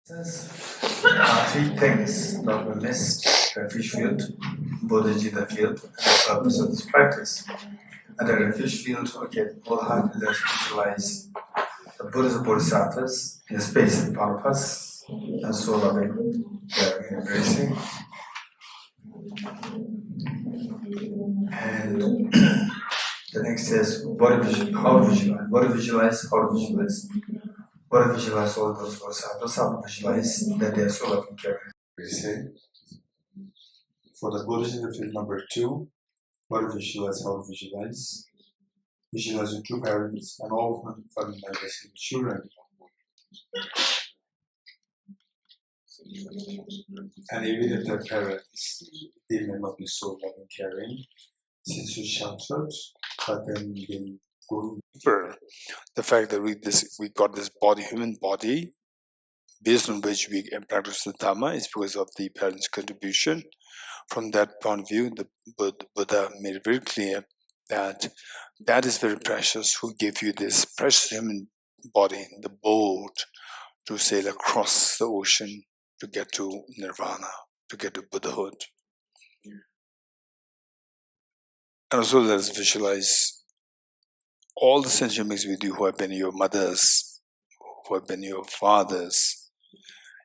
Since three things that we missed: refuge field, Bodhicitta field, and the purpose of this practice. At the refuge field, okay, all let's visualize the Buddhas and Bodhisattvas in the space in front of us, and so loving, caring, and embracing. And the next is how to visualize. How to visualize, how to visualize. How to visualize all those Bodhisattvas, how to visualize that they are so loving, caring. We say, for the Bodhicitta field number 2, how to visualize, how to visualize. Visualize the two parents and all of them fundamental children. And even if their parents, they may not be so loving, caring, since we sheltered, but then they go deeper. The fact that we got this body, human body, based on which we practice the Dhamma, is because of the parents' contribution. From that point of view, the Buddha made it very clear that that is very precious, who gave you this precious human body, the boat, to sail across the ocean to get to nirvana, to get to Buddhahood. And also let us visualize all the sentient beings with you who have been your mothers, who have been your fathers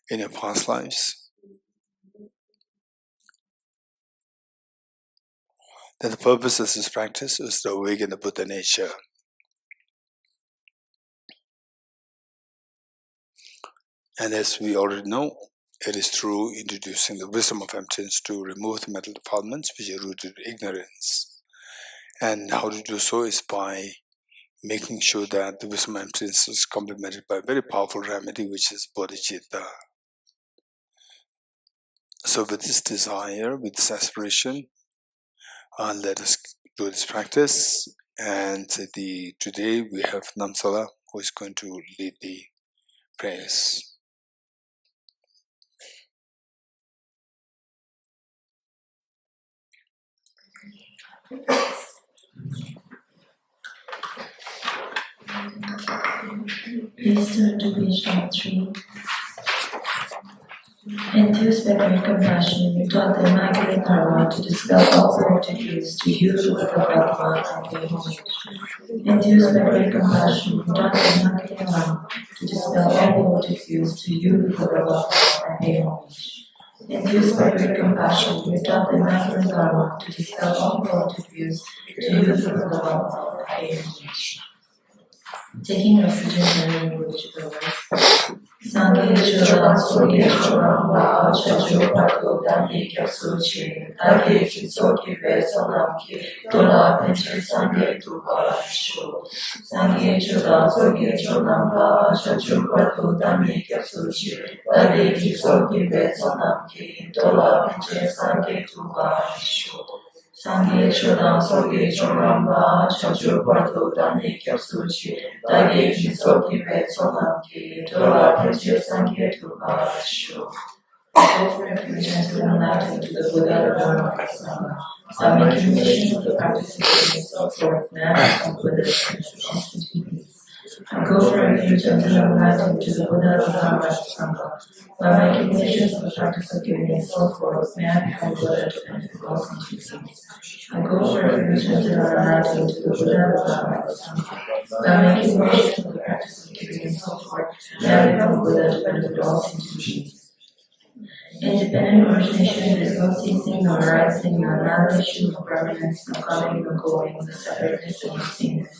in your past lives. That the purpose of this practice is to awaken the Buddha nature. And as we already know, it is through introducing the wisdom of emptiness to remove the mental defilements which are rooted in ignorance. And how to do so is by making sure that the wisdom of emptiness is complemented by a very powerful remedy, which is bodhicitta. So with this desire, with this aspiration, let us do this practice. And today we have Namsala, who is going to lead the prayers. Please turn to page 3. Enthused by great compassion, we taught the Immaculate Dharma to dispel all corrupted views, to you, the Bodhicittavivaraṇa, and pay homage. Enthused by great compassion, we taught the Immaculate Dharma to dispel all corrupted views, to you, the Bodhicittavivaraṇa, and pay homage. Enthused by great compassion, we taught the Immaculate Dharma to dispel all corrupted views, to you, the Bodhicittavivaraṇa, and pay homage. Taking refuge in the Bodhicittavivaraṇa. Sangye Choram Soge Choram Ba Chacho Pato Dani Kyapsuchi Dagi Chitsoki Vesanamki Dola Pinche Sangye Tuba Sho Sangye Choram Soge Choram Ba Chacho Pato Dani Kyapsuchi Dagi Chitsoki Vesanamki Dola Pinche Sangye Tuba Sho Sangye Choram Soge Choram Ba Chacho Pato Dani Kyapsuchi Dagi Chitsoki Vesanamki Dola Pinche Sangye Tuba Sho. I go for refuge and to enlighten to the Buddha, Dharma, and Sangha. By making mention of the practice of so forth, man and Buddha I go for refuge and to enlighten to the Buddha, Dharma, and Sangha. By making mention of the practice of giving and so forth, man become Buddha and falls into things. I go for refuge and to enlighten to the Buddha, Dharma, and Sangha. By making mention of the practice of giving and so forth, man become Buddha and falls into things. Independent origination is no ceasing, no rising, no annihilation, no permanence, no coming, no going, no separateness, and no sameness.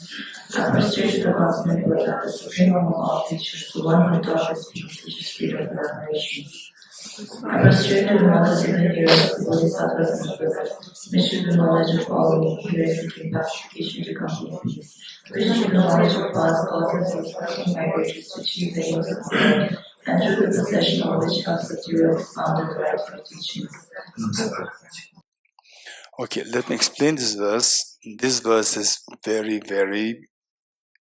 I prostrate to the consummate Buddha, the supreme of all creatures, the one who taught us peace, which is freedom from aberrations. I prostrate to the mothers of the heroes, the Bodhisattvas and the Buddhas, which is the knowledge of all heroes seeking pacification to complete peace, which is the knowledge of causes of working migrations to achieve the aims of the world, and through the possession of which helps us to expound the variety of teachings. Okay, let me explain this verse. This verse is very, very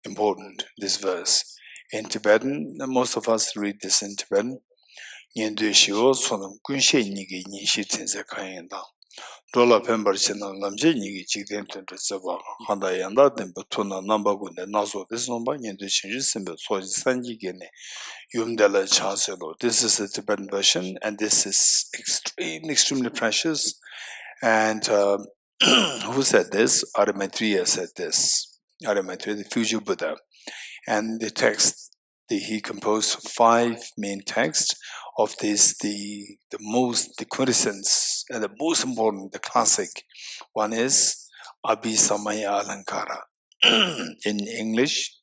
important, this verse. In Tibetan, most of us read this in Tibetan. Dola Pember Channel Namjini, Chicken to Sava, Handa Yanda, then Butuna number with the Nazo, this number in the changes symbol, so it's Sanji Gene, Yumdela Chancellor. This is the Tibetan version, and this is extremely precious. And who said this? Arimathea said this. Arimathea, the future Buddha. And the text, he composed 5 main texts of this, the quintessence and the most important, the classic one is Abhisamaya Alankara. In English,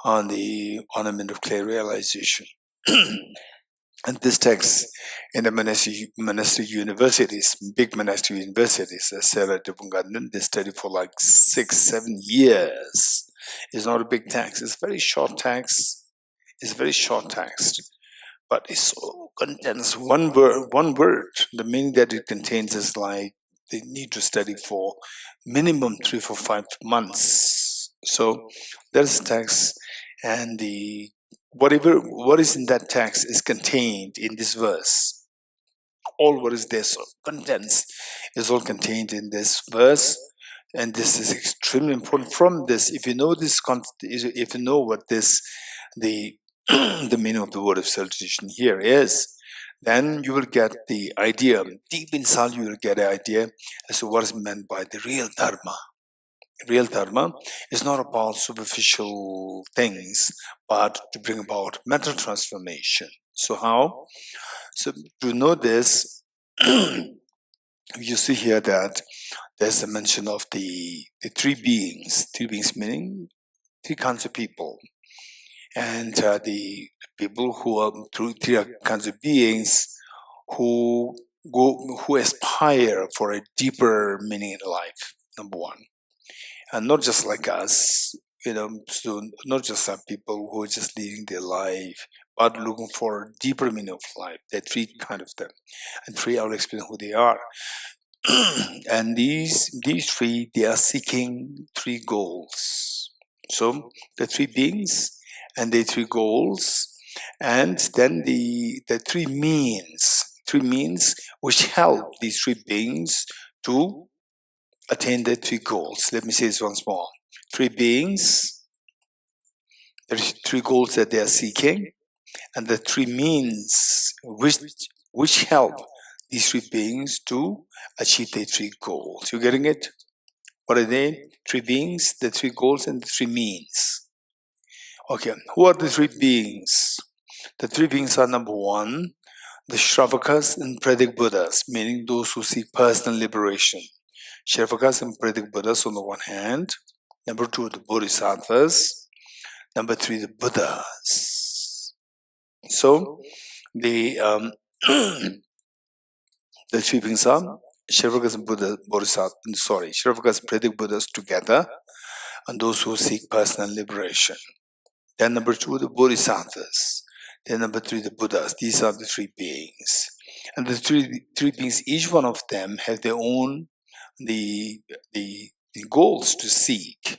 on the ornament of clear realization. And this text in the monastic universities, big monastic universities, as Sarah Debungandan, they study for like 6-7 years. It's not a big text, it's a very short text. It's a very short text, but it so contains one word. The meaning that it contains is like they need to study for minimum 3, 4, 5 months. So there's text, and what is in that text is contained in this verse. All what is there, so contents, is all contained in this verse, and this is extremely important. From this, if you know this, if you know what this, the the meaning of the word of salutation here is, then you will get the idea. Deep inside, you will get an idea as to what is meant by the real dharma. Real dharma is not about superficial things, but to bring about mental transformation. So how? So to know this, you see here that there's a mention of the 3 beings. 3 beings meaning 3 kinds of people. And the people who are through 3 kinds of beings who aspire for a deeper meaning in life, number 1. And not just like us, so not just some people who are just leading their life, but looking for a deeper meaning of life. There are 3 kind of them, and 3 I will explain who they are. And these 3, they are seeking 3 goals. So the 3 beings and the 3 goals, and then the 3 means which help these 3 beings to attain the 3 goals. Let me say this once more. 3 beings, there are 3 goals that they are seeking, and the 3 means which help these 3 beings to achieve their 3 goals. You getting it? What are they? 3 beings, the 3 goals, and the 3 means. Okay, who are the 3 beings? The 3 beings are, number 1, the Shravakas and Pradik Buddhas, meaning those who seek personal liberation. Shravakas and Pradik Buddhas on the one hand, number 2, the Bodhisattvas, number 3, the Buddhas. So the 3 beings are Shravakas and Shravakas and Pradik Buddhas together, and those who seek personal liberation. Then number 2, the Bodhisattvas. Then number 3, the Buddhas. These are the 3 beings. And the three beings, each one of them have their own the goals to seek.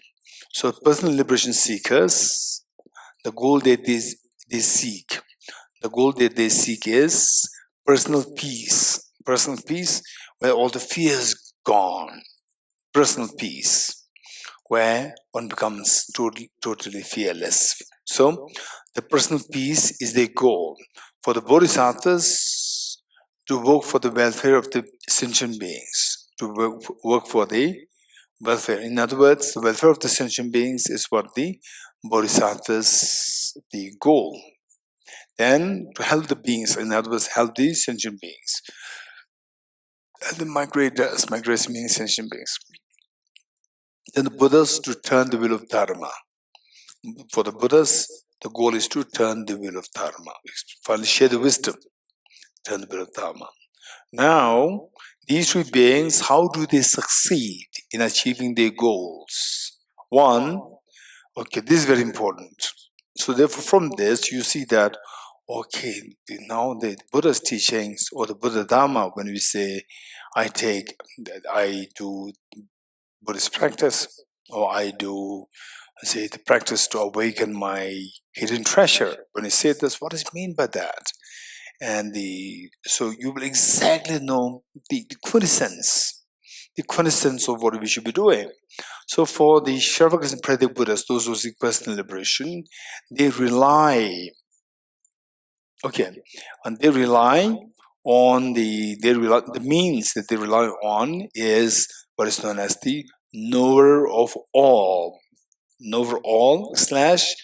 So personal liberation seekers, the goal that they seek. The goal that they seek is personal peace. Personal peace where all the fear is gone. Personal peace where one becomes totally fearless. So the personal peace is their goal. For the Bodhisattvas, to work for the welfare of the sentient beings, to work for the welfare. In other words, the welfare of the sentient beings is what the Bodhisattvas, the goal. Then to help the beings, in other words, help the sentient beings. And the migrators meaning sentient beings. Then the Buddhas to turn the wheel of Dharma. For the Buddhas, the goal is to turn the wheel of Dharma. Finally, share the wisdom, turn the wheel of Dharma. Now, these 3 beings, how do they succeed in achieving their goals? 1, okay, this is very important. So therefore, from this, you see that, okay, now the Buddha's teachings or the Buddha Dharma, when we say, I do Buddhist practice, or I do, say, the practice to awaken my hidden treasure. When you say this, what does it mean by that? and so you will exactly know the quintessence of what we should be doing. So for the Shravakas and Pratik Buddhas, those who seek personal liberation, they rely, and they rely on the means that they rely on is what is known as the knower of all slash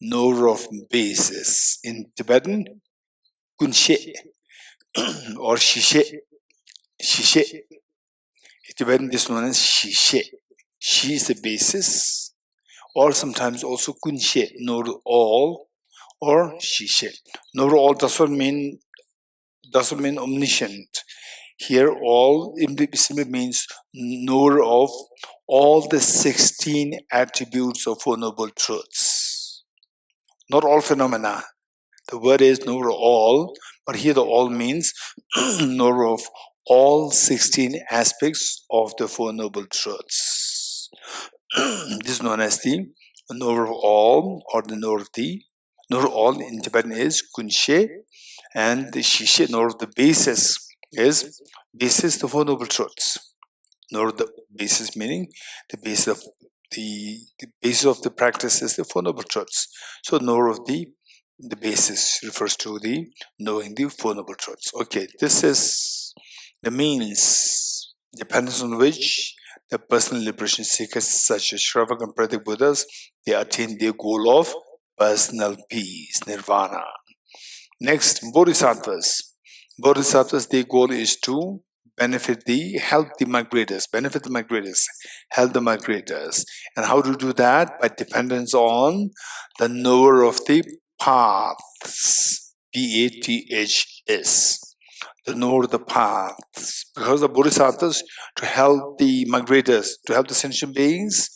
knower of basis. In Tibetan, kunshe or shishe. In Tibetan, this is known as shishe. She is the basis, or sometimes also kunshe, knower all, or shishe. Knower all doesn't mean omniscient. Here, all simply means knower of all the 16 attributes of Four Noble Truths. Not all phenomena. The word is knower of all, but here the all means knower of all 16 aspects of the Four Noble Truths. This is known as the knower of all, or the knower of all in Tibetan is kunshe, and the shishe, knower of the basis, is the Four Noble Truths. Knower of the basis meaning the basis of the practice is the Four Noble Truths. So knower of the basis refers to the knowing the Four Noble Truths. Okay, this is the means dependence on which the personal liberation seekers such as Shravaka and Pratik Buddhas, they attain their goal of personal peace, nirvana. Next, bodhisattvas. Bodhisattvas, their goal is to help the migrators. And how to do that? By dependence on the knower of the paths, Paths, the knower of the paths. Because the bodhisattvas, to help the migrators, to help the sentient beings,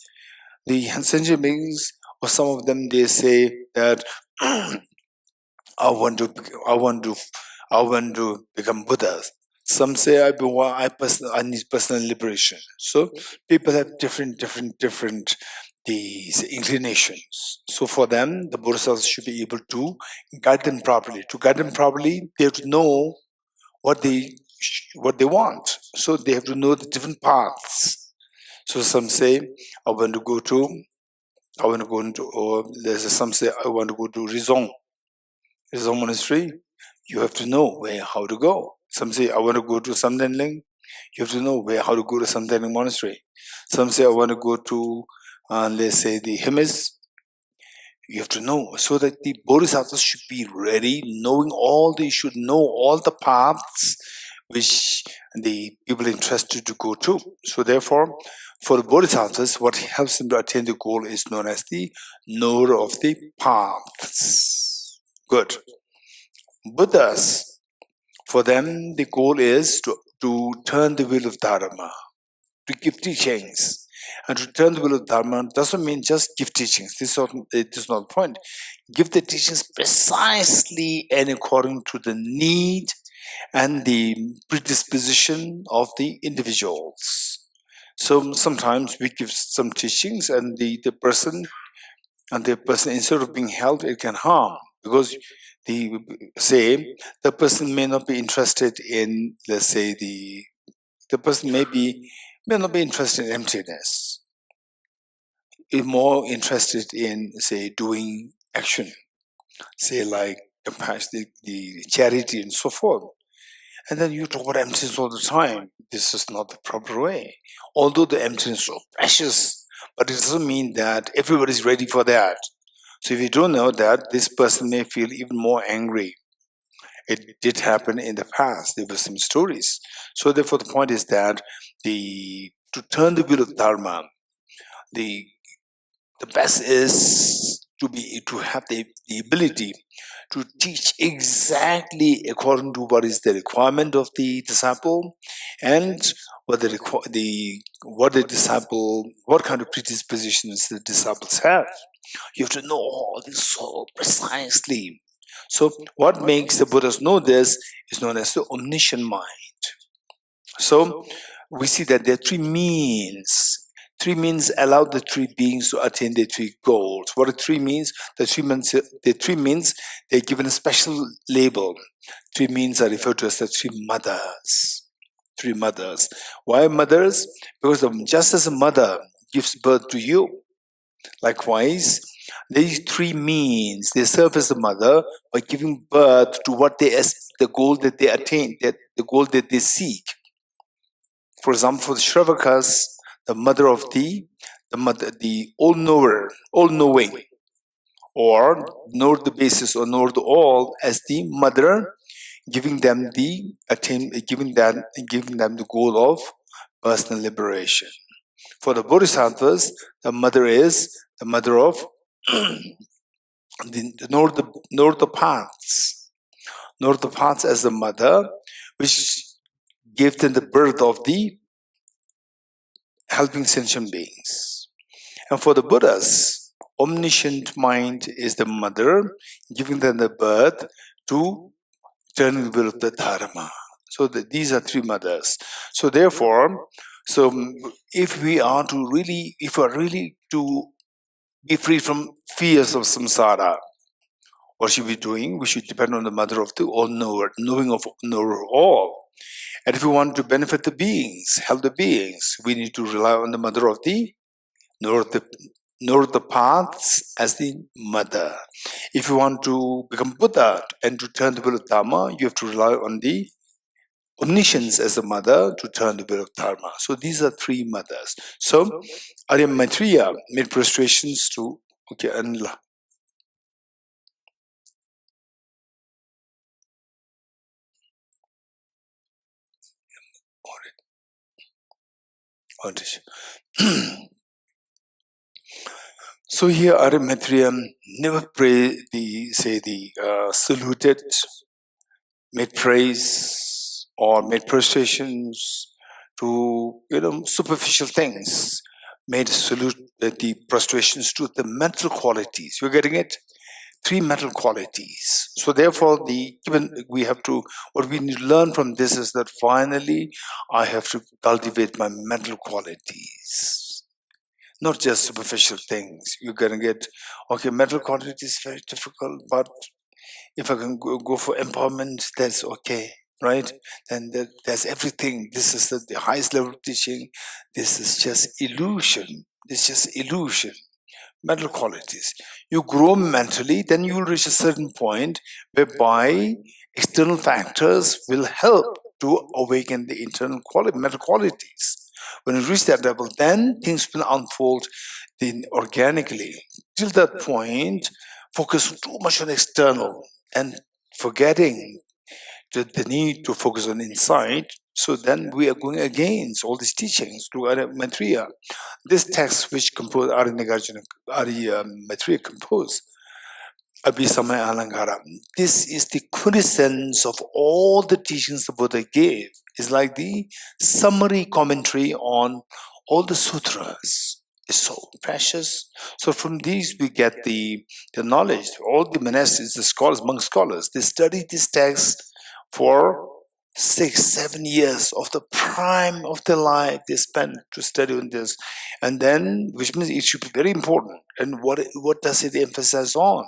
or some of them, they say that I want to become Buddhas. Some say I need personal liberation. So people have different these inclinations. So for them, the Bodhisattvas should be able to guide them properly. To guide them properly, they have to know what they want. So they have to know the different paths. So some say I want to go to, or some say I want to go to Rizong monastery. You have to know how to go. Some say I want to go to Samdenling. You have to know how to go to Samdenling monastery. Some say I want to go to, let's say, the Himis. You have to know, so that the bodhisattvas should be ready, they should know all the paths which the people interested to go to. So therefore, for the bodhisattvas, what helps them to attain the goal is known as the knower of the paths. Good. Buddhas, for them, the goal is to turn the wheel of Dharma, to give teachings. And to turn the wheel of Dharma doesn't mean just give teachings. This is not the point. Give the teachings precisely and according to the need and the predisposition of the individuals. So sometimes we give some teachings, and the person, instead of being helped, it can harm, because the person may not be interested in, let's say, the person may not be interested in emptiness. Is more interested in, say, doing action, say like compassion, the charity, and so forth. And then you talk about emptiness all the time. This is not the proper way. Although the emptiness is so precious, but it doesn't mean that everybody's ready for that. So if you don't know that, this person may feel even more angry. It did happen in the past. There were some stories. So therefore, the point is that to turn the wheel of Dharma, the best is to have the ability to teach exactly according to what is the requirement of the disciple, and what kind of predispositions the disciples have. You have to know all this so precisely. So what makes the Buddhas know this is known as the omniscient mind. So we see that there are three means Three means allow the three beings to attain their three goals. What a tree means? The three means they're given a special label. Three means are referred to as the three mothers. Three mothers. Why mothers? Because just as a mother gives birth to you, likewise, these three means they serve as a mother by giving birth to what the goal that they attain, the goal that they seek. For example, for the Shravakas, the mother of the all-knower, all-knowing, or know the basis or know the all as the mother, giving them the goal of personal liberation. For the Bodhisattvas, the mother is the mother of know the paths. Know the paths as the mother, which gave them the birth of the helping sentient beings. And for the Buddhas, omniscient mind is the mother, giving them the birth to turning the will of the Dharma. So these are three mothers. So therefore, if we are really to be free from fears of samsara, what should we be doing? We should depend on the mother of the all-knower, knowing of knower all. And if we want to benefit the beings, help the beings, we need to rely on the mother of the knower the paths as the mother. If you want to become Buddha and to turn the will of Dharma, you have to rely on the omniscience as the mother to turn the will of Dharma. So these are three mothers. So Arya Maitreya made prostrations to Anila. So here Arya Maitreya never saluted, made praise or made prostrations to superficial things, made the prostrations to the mental qualities. You're getting it? Three mental qualities. So therefore, what we need to learn from this is that finally I have to cultivate my mental qualities, not just superficial things. You're gonna get, mental quality is very difficult, but if I can go for empowerment, that's okay, right? Then that's everything. This is the highest level of teaching. This is just illusion. It's just illusion. Mental qualities. You grow mentally, then you will reach a certain point whereby external factors will help to awaken the internal mental qualities. When you reach that level, then things will unfold organically. Till that point, focus too much on external and forgetting the need to focus on inside. So then we are going against all these teachings to Arya Maitreya. This text which composed Arya Maitreya composed, Abhisamaya Alangara, this is the quintessence of all the teachings the Buddha gave. It's like the summary commentary on all the sutras. It's so precious. So from these we get the knowledge. All the monastics, the scholars, monk scholars, they study this text for 6-7 years of the prime of their life they spend to study on this, and then, which means it should be very important. And what does it emphasize on?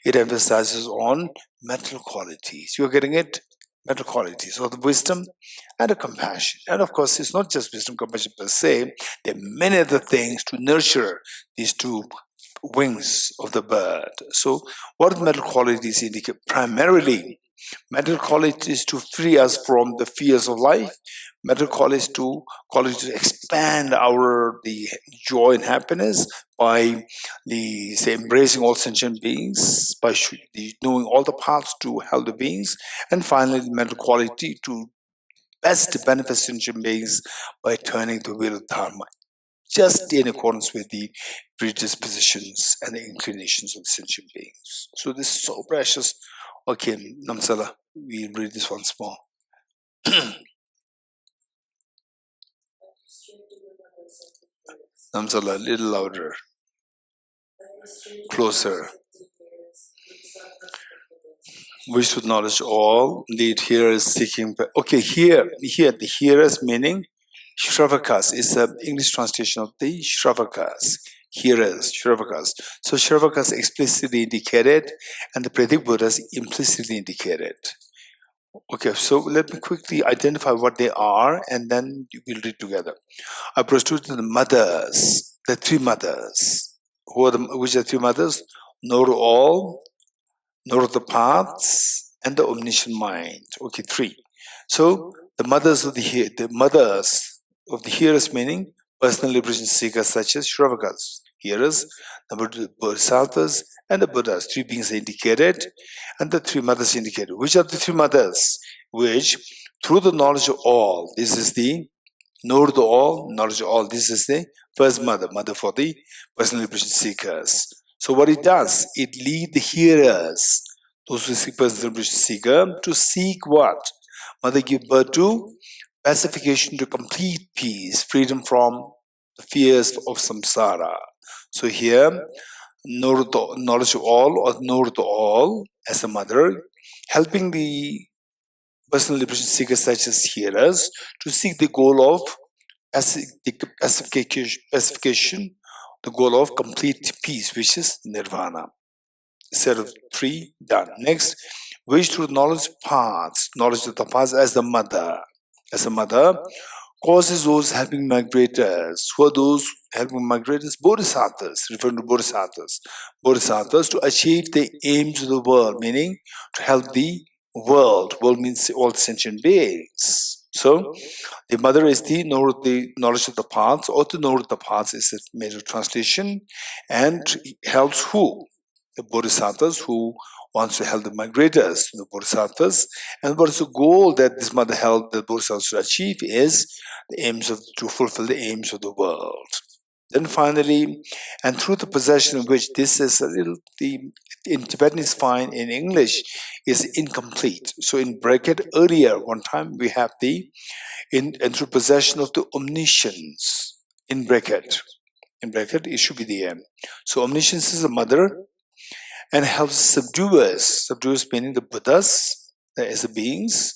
It emphasizes on mental qualities. You're getting it? Mental qualities, or the wisdom and the compassion. And of course, it's not just wisdom, compassion per se. There are many other things to nurture these two wings of the bird. So, what do mental qualities indicate? Primarily, mental qualities to free us from the fears of life. Mental qualities to expand the joy and happiness by embracing all sentient beings, by knowing all the paths to help the beings, and finally the mental quality to best benefit sentient beings by turning the will of Dharma, just in accordance with the predispositions and the inclinations of the sentient beings. So this is so precious. Okay, Namsala, we read this once more. Namsala, a little louder, closer. Wish to knowledge all, the hearer is seeking. Okay, here, the hearers meaning Shravakas is the English translation of the Shravakas, hearers, Shravakas. So Shravakas explicitly indicated and the Pratik Buddhas implicitly indicated. Okay, so let me quickly identify what they are and then we'll read together. I proceed to the mothers, the three mothers. Which are the three mothers? Know all, know the paths, and the omniscient mind. Okay, three. So the mothers of the hearers, meaning personal liberation seekers such as Shravakas, hearers, the Bodhisattvas, and the Buddhas. Three beings are indicated, and the three mothers indicated. Which are the three mothers? Which, through the knowledge of all, this is the know the all, knowledge of all. This is the first mother for the personal liberation seekers. So what it does, it leads the hearers, those who seek personal liberation seeker, to seek what? Mother give birth to pacification, to complete peace, freedom from the fears of samsara. So here, knowledge of all or know the all as a mother, helping the personal liberation seekers such as hearers to seek the goal of pacification, the goal of complete peace, which is nirvana. Set of three done. Next, which through knowledge of the paths as a mother, causes those helping migrators. Who are those helping migrators? Bodhisattvas, referring to bodhisattvas to achieve the aims of the world, meaning to help the world. World means all sentient beings. So the mother is the knowledge of the paths, or to know the paths is the major translation, and helps who? The bodhisattvas who wants to help the migrators, the bodhisattvas. And what is the goal that this mother helped the bodhisattvas to achieve is to fulfill the aims of the world. Then finally, and through the possession of which, this is a little, in Tibetan is fine, in English is incomplete. So in bracket earlier, one time we have and through possession of the omniscience, in bracket, it should be the end. So omniscience is a mother and helps subduers meaning the Buddhas, as the beings,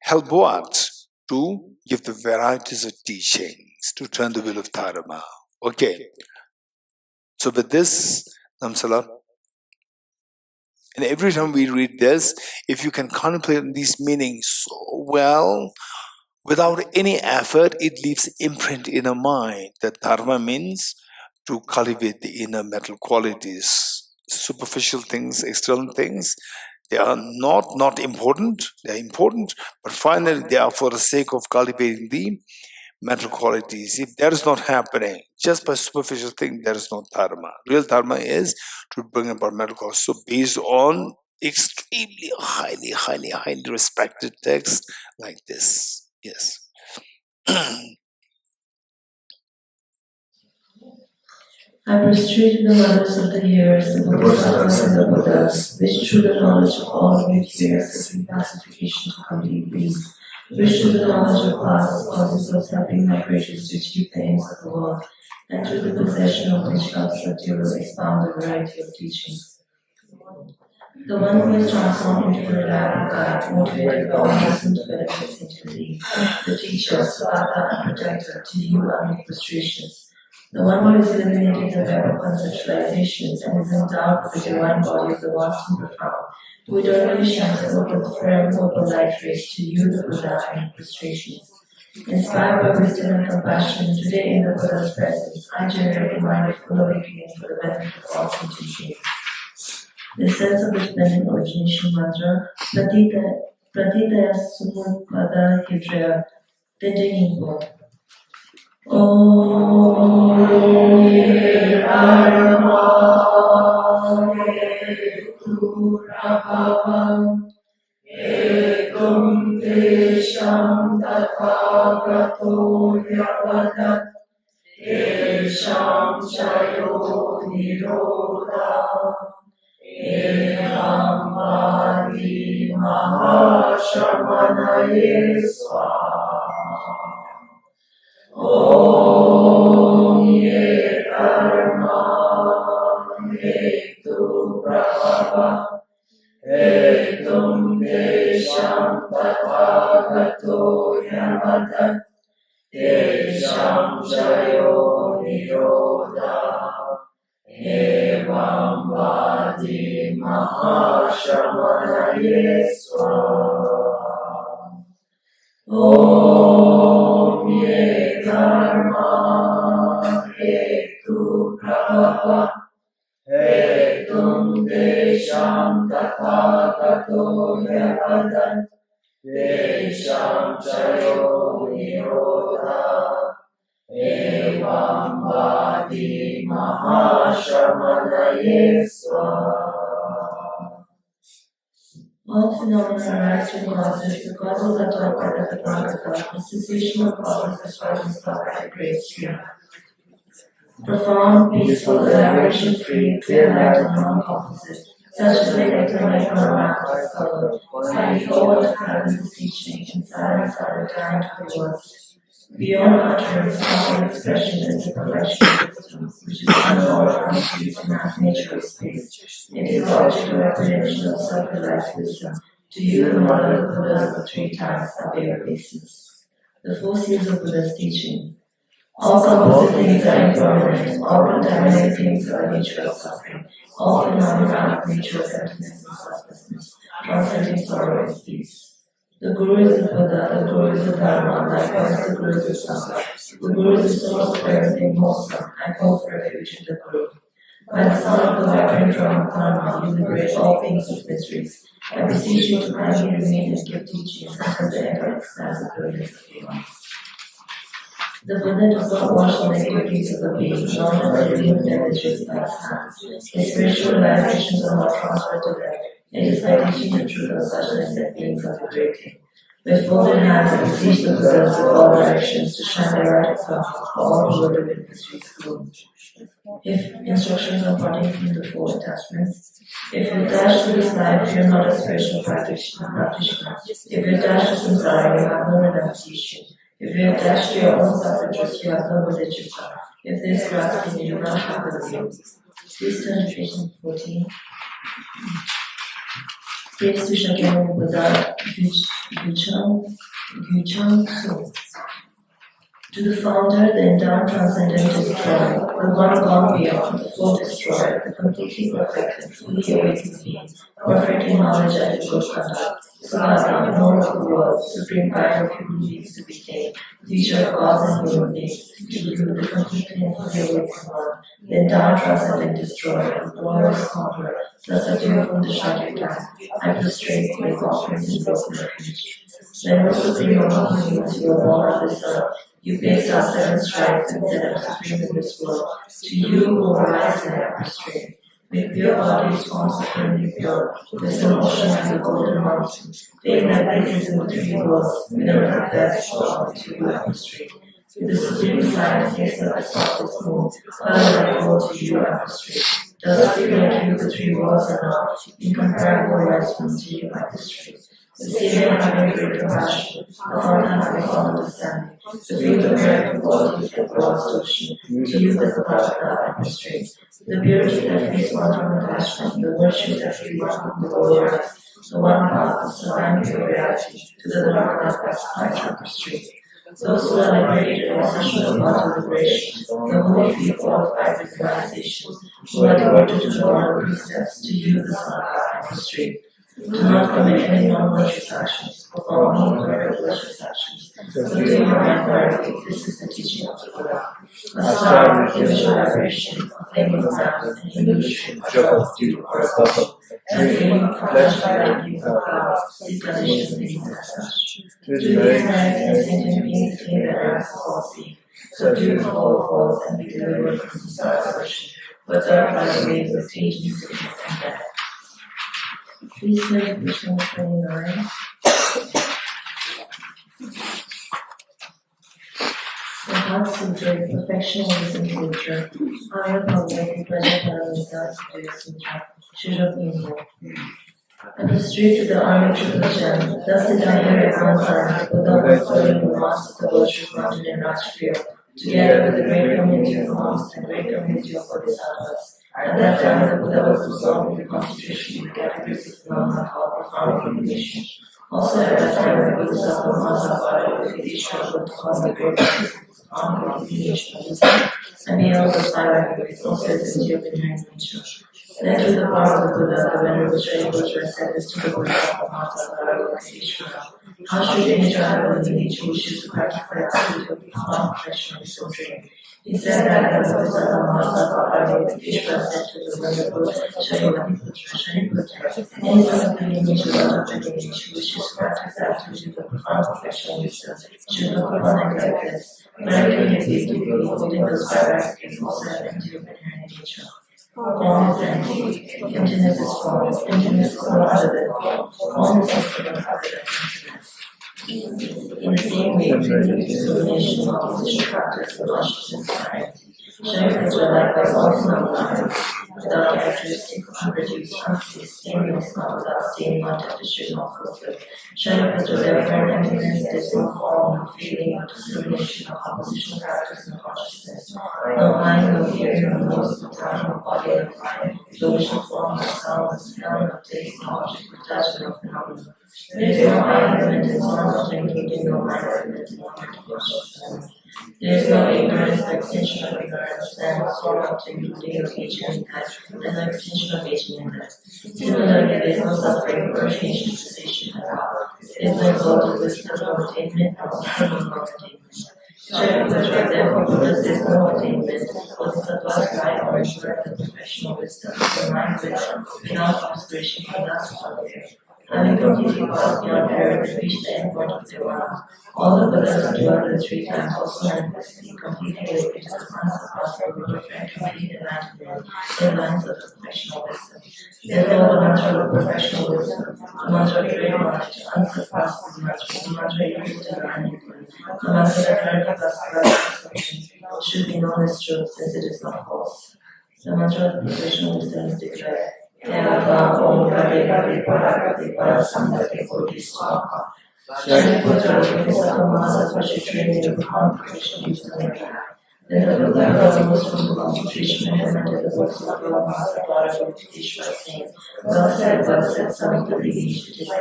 help what? To give the varieties of teachings, to turn the wheel of Dharma. Okay. So with this, Namsala, and every time we read this, if you can contemplate on these meanings so well, without any effort, it leaves imprint in our mind that Dharma means to cultivate the inner mental qualities. Superficial things, external things, they are not important. They are important, but finally they are for the sake of cultivating the mental qualities. If that is not happening, just by superficial thing, there is no dharma. Real dharma is to bring about mental qualities. So based on extremely highly respected texts like this. Yes. I prostrate the mothers of the years, the Bodhisattvas and the Buddhas, which through the knowledge of all which bears the pacification to complete peace, which through the knowledge of paths causes those helping migrations to achieve the aims of the world, and through the possession of which helps subduers expound the variety of teachings. The one who is transformed into the reliable guide, motivated by wisdom to benefits into belief, the teacher, Svata, and protector, to you amid frustrations. The one who has eliminated the web of conceptualizations and is endowed with the divine body of the vast and profound, who eternally shines forth with the frail purple light rays to you, the Buddha, amid frustrations. Inspired by wisdom and compassion, today in the Buddha's presence, I generate a mind of full awakening for the benefit of all sentient beings. The sense of independent origination mantra, Pratitaya Sumulpada Hidrya, Tejingo. Om Ye Arama Ye Turabhavam Ekam Desham Tathagato Yavadat Desham Chayo Nirodha Eham Adi Mahashamanaye Swaha. Om Ye Karma Hetu Prabhava Hetum Desham Tathagato Yavadat Tesham Jayo Nirodha Evam Vadi Mahashamanaye Swaha Om Ye Dharma Hetu Prabhava Hetum Desham Tathagato Yavadan Desham Chayo Nirodha Evam Vadi Mahashamanaye Swaha. All phenomena arise from causes. The causes are taught by the Bhagavad. The cessation of causes is what is taught by the great Sri. Profound, peaceful, elaboration-free, clear light and non-composite, such as the electronic paramount color, I forward to Prabhupada's teaching in silence are retired to the words. Beyond utterance, all expression is the perfection of wisdom, which is unknown or complete in our nature of space. It is the object of apprehension of self-realized wisdom. To you, the mother of the Buddhas of 3 times are bare basis. The 4 seals of Buddha's teaching. All composite things are impermanent, all contaminated things are the nature of suffering, all phenomena are the nature of emptiness and selflessness, transcending sorrow and peace. The Guru is the Buddha, the Guru is the Dharma, likewise the Guru is the Sangha. The Guru is the source of everything wholesome, and hope for refuge in the Guru. By the sound of the vibrant drum of Dharma, you liberate all things of mysteries. I beseech you to kindly remain and give teachings until the end of expanse of billions of eons. The Buddha does not wash the negative deeds of the being, nor does he remove damages by his hands. His spiritual realizations are not transferred to them. It is by teaching the truth of suchness that beings are liberating. With folded hands, I beseech the Buddhas of all directions to shine their light upon for all who live in mystery's gloom. If instructions are parting from the 4 attachments, if you attach to this life, you are not a spiritual practitioner. If you attach to samsara, you have no renunciation. If you attach to your own self-interest, you have no bodhicitta. If this grasping, you do not have the view. Please turn to page 14. Praise to Shakyamuni Buddha Gyuchang Su. To the founder, the endowed transcendent destroyer, the one gone beyond, the full destroyer, the completely perfected, fully awakened being, perfect in knowledge and in good conduct, Sadhana, known of the world, supreme guide of human beings to be king, teacher of gods and human beings, to you, the completely and fully awakened one, the endowed transcendent destroyer, the glorious conqueror, the subduer from the shadow time, I prostrate with offerings and broken refuge. When the supreme among humans, you are born on this earth, you placed our 7 stripes and set up supreme in this world. To you who arise and are prostrate. With pure bodies formed supremely pure, wisdom ocean and the golden mountain, fame that blazes in the 3 worlds, mineral of best for to you are prostrate. With the supreme sign, face of the spotless moon, color like gold to you are prostrate. Does feel like you the 3 worlds are not, incomparable rise from to you are prostrate. The Savior having great compassion, the Father having all understanding, the faith of miracle qualities that draws ocean, to you the Tathagata I prostrate. The purity that frees one from attachment, the virtue that frees one from the lower eyes, the one path of sublime pure reality, to the Dharma that pacifies I prostrate. Those who are liberated in possession of God's liberation, the holy feet qualified with realizations, who are devoted to the moral precepts, to you the Sangha I prostrate. Do not commit any non-virtuous actions, perform only perfect virtuous actions. So do your mind correctly, this is the teaching of the Buddha. A star with visual vibration, a flame of lamp, an illusion, a drop of dew or a bubble, and flame, flash by lightning or cloud, these conditions beings as such. Do these nights and sentient beings attain their ranks of all seeing. So do the fall falls and be delivered from samsara's ocean, but there by the waves of aging, sickness, and death. Please turn to page 29. The heart sutra, perfection is in sutra. Our public, pleasure paramita, sutra, Shirapinho. I prostrate to the army triple gem. Thus did I hear at one time, without referring the mass of the virtues mounted in Rajkriya, together with the great community of monks and great community of bodhisattvas. At that time, the Buddha was absorbed in the concentration in the categories of phenomena called profound illumination. Also, at that time, the Bodhisattva Mahasabhara with the Ishvara would cause the great ongoing creation of wisdom, and beyond the spiral is also the city of inherent nature. Then through the power of the Buddha, the Venerable Geshe Dorji said this to the Buddha of Master. How should any traveler in nature wishes to practice the activity of becoming professionally so trained? He said that the Bodhisattva Master Ishvara said to the Venerable Shariputra, any person in nature that wishes to practice the activity of profound professional wisdom should look upon it like this. Whenever he is holding those five aspects, also an entity of inherent nature. Form is empty, emptiness is form, emptiness is no other than form, form is nothing other than emptiness. In the same way, discrimination, opposition, practice, and consciousness are empty. Shariputra likewise also not alive, without characteristic, unproduced, unceased, staining is not without stain, not deficient, not fulfilled. Shariputra therefore in emptiness there is no form, no feeling, no discrimination, no opposition, practice, no consciousness, no eye, no hearing, no nose, no tongue, no body, no mind, no visual form, no sound, no smell, no taste, no object, no touch, no phenomenon. There is no eye element in sound, including no mind element in mind consciousness. There is no ignorance, no extension of ignorance, and form including no age and time, and no extension of age and time. Similarly, there is no suffering, origination, cessation, and all. There is no exalted wisdom, no attainment, no non-attainment. Therefore, because there is no attainment, Bodhisattvas guide or ensure the professional wisdom, the mind which, without obscuration, cannot suffer. Having completely passed beyond error and reached the end point of their realm, all the Buddhas who dwell in the three times also manifestly completely awake to the plans of possible perfect complete enlightenment in the lines of the professional wisdom. Therefore, the mantra of professional wisdom, the mantra of great knowledge, unsurpassable mantra, the mantra of Bodhicittavivaraṇa, the mantra that should be known as truth since it is not false. The mantra of professional wisdom is declared. Shariputra Bodhisattva Mahasattva should train in the profound professional wisdom of God. Then the Buddha arose from the concentration and implemented the Bodhisattva Mahasattva Ishvara saying, well said, simultaneous, it is not.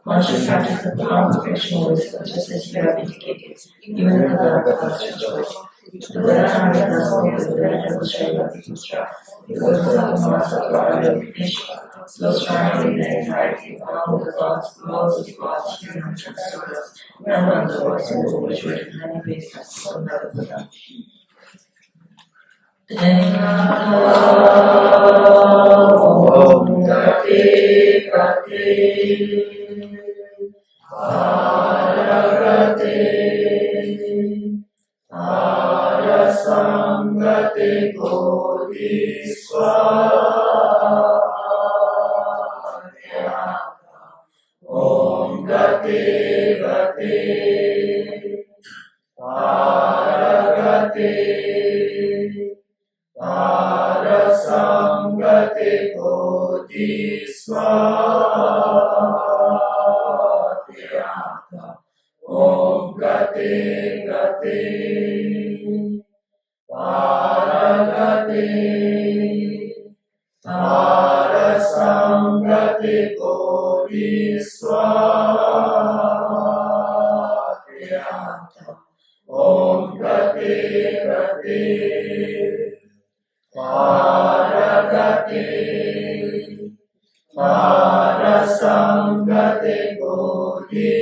One should practice the profound professional wisdom just as you have indicated, even in the last choice. The Buddha Hamid has spoken with the Venerable Shariputra, the Bodhisattva Mahasattva Ishvara, so strongly in the entirety, along with the thoughts, laws of gods, humans, and suras, and on the words which were divinely based on spoken by the Buddha. Om Gate Aragate Arasangate Bodhisvatyaya Om Gate Aragate Arasangate Bodhisvatyaya Om Gate Aragate Arasangate Bodhisvatyaya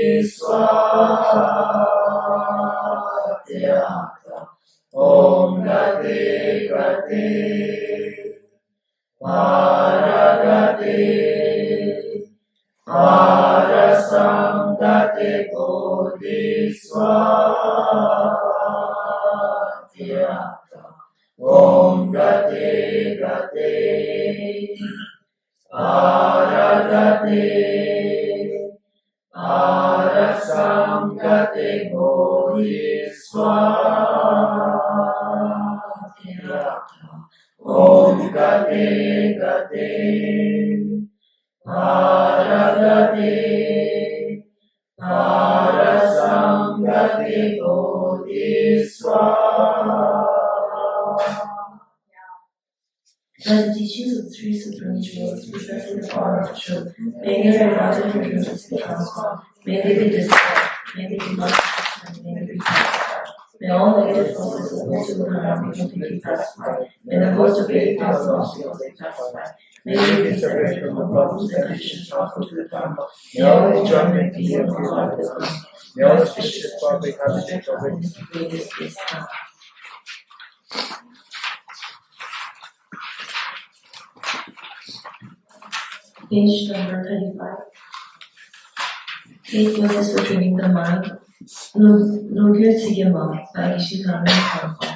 Om Gate Aragate Arasangate Bodhisvatyaya Om Gate Aragate Arasangate Bodhisvatyaya Om Gate Aragate Arasangate Bodhisvatyaya Om Gate Aragate Arasangate Bodhisvatyaya. By the teachings of the three supreme jewels, possessing the power of truth, may their enlightened hindrances be transformed, may they be dispelled, may they be multiplied, may they be purified. May all negative forces opposed to the Dharma be completely pacified. May the host of 80,000 obstacles be pacified. May we be separated from problems and conditions harmful to the Dharma. May all enjoyment be in the heart of the Dharma. May all auspicious public happiness in the greatest peace come. Page number 35. 8 verses for training the mind. Bodhicittavivaraṇa by Geshe Dorji Damdul.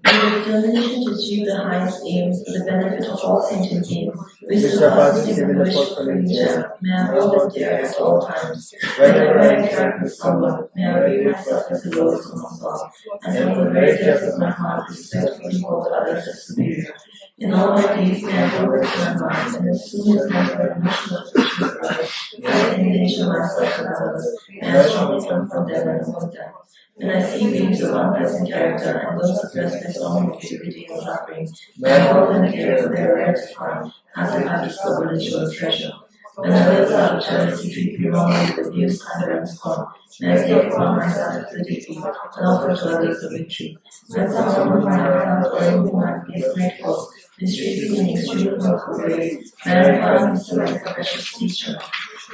With the determination to achieve the highest aims for the benefit of all sentient beings, which surpasses even the wish for nature, may I hold it dear at all times. Whenever I interact with someone, may I view myself as a lowest of myself, and from the very depths of my heart respectfully hold others as superior. In all my deeds, may I hold it in my mind, and as soon as my recognition of visions arise, may I endanger myself and others, may I strongly come from them and avoid them. When I see beings of unpleasant character and those oppressed by stormy futility and suffering, may I hold them dear for their rare to find, as if I discovered a jewel treasure. When others out of jealousy treat me wrongly with abuse, anger, and scorn, may I take upon myself the defeat and offer to others the victory. When someone whom I have helped or whom I place great hopes is treated in extremely hurtful ways, may I regard him still as a precious teacher.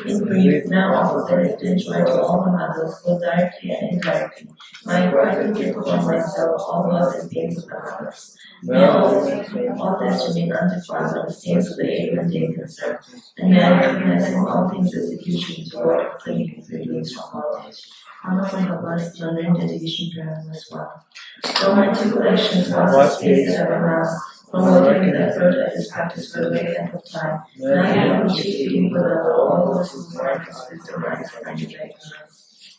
In brief, now offer benefit joy to all the others, both directly and indirectly. May I quietly take upon myself all loss and pains of the others. May all this remain undefiled by the stains of the able and day concerned, and may I recognize in all things as illusion to avoid clinging with feelings from knowledge. Honestly, help us to unend dedication prayer as well. Though my two collections vast space that I've amassed, from working with effort at this practice for the great length of time, may I become the chief reading Buddha for all those whose lives wisdom rights and recognize.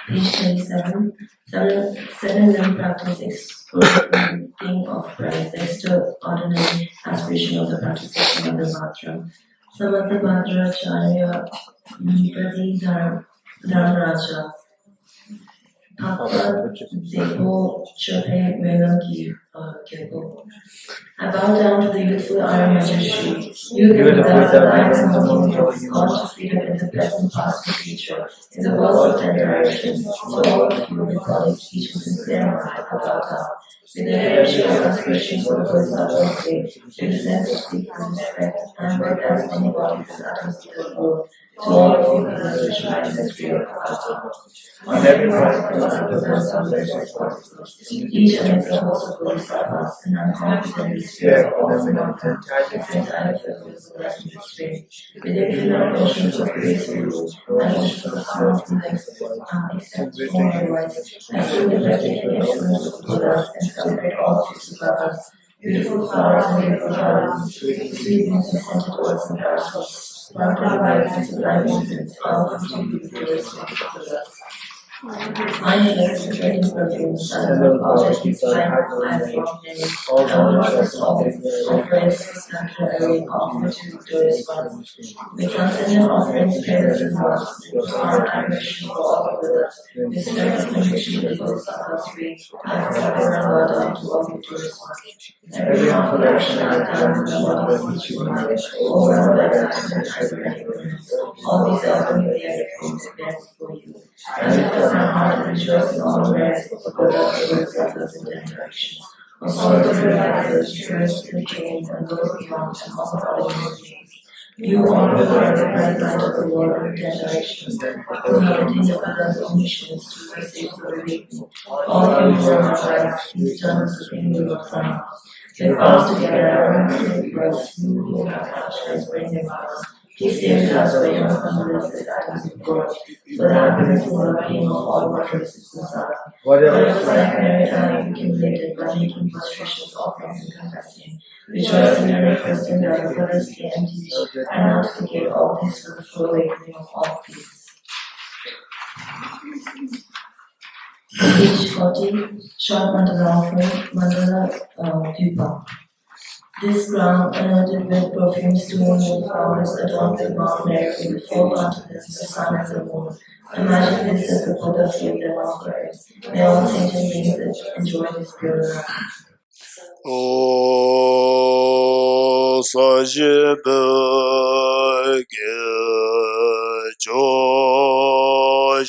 Page 27. Seven limb practice exporting of Christ, the extraordinary aspiration of the practices of the mantra. Samatha Bhadra Charya Prati Dharmaraja. Papa Zebo Chohe Velam Ki Kego. I bow down to the youthful Iron Majesty. You give the light and the moon rose, gone to freedom in the present, past, and future, in the worlds of 10 directions. To all of you, with colleagues, each with sincere mind, I bow down. With the energy of aspiration for the Bodhisattva's way, with a sense of deep respect, and with as many bodies as atoms of the world, to all of you, brothers, which minds and free of Bhagavad. On every particle, I present some precious particles, each amidst the host of Bodhisattvas, and I'm confident in spirit of all the mountain, and I feel the blessing of spirit. With infinite oceans of graceful rule, and oceans of sound and except for my voice, I sing the replicating excellence of the Buddhas and celebrate all Bodhisattvas. Beautiful flowers and beautiful gardens, sweet music scented oils and parcels, sparkling lights and sublime incense, all continue to be the sweet of Buddhas. My hands are trading perfumes, and the object is fine as ordinary. I will not trust all praise spectacularly offered to glorious ones. With transcendent offerings, prayers, and vows, and profound admiration for all the Buddhas, with strength and conviction that goes across free, I forever and Lord to all the glorious ones. Every harmful action I have done in the body, speech, and mind, overwhelmed by attachment, anger, and ignorance, all these I bring in the air to bear before you. And because my heart rejoices in all the merits of the Buddha, the Bodhisattvas in 10 directions, of solitary advisors, jurists, and kings, and those beyond, and all the other human beings. You honor the Lord, the bright light of the world in 10 directions, who have attained the Buddha's own missions to receive the awakening. All human worlds are rights, these terms of the kingdom of Dharma. They pass together our own words, who have actualized brain and powers. Please stay with us where you have convinced that atoms of God, for the happiness and well-being of all workers is Samsara. Whatever slight merit I have accumulated by making prostrations, offerings, and confessing, rejoicing and requesting that the Buddhas stay and teach, and now to negate all this for the full awakening of all peace. Page 40, short mandala offering, mandala pupa. This ground, anointed with perfume, strewn with flowers, adorned with Mount Mary, with the four continents, the sun and the moon. Imagine this as the Buddha flavor them off earth. May all sentient beings enjoy this pure life. O Sajib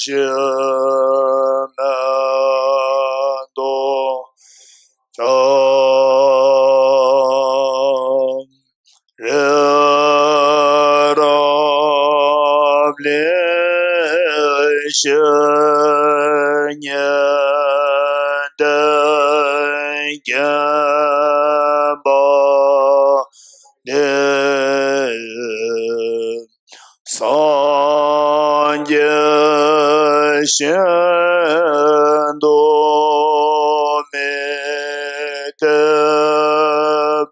Joshana shendo me te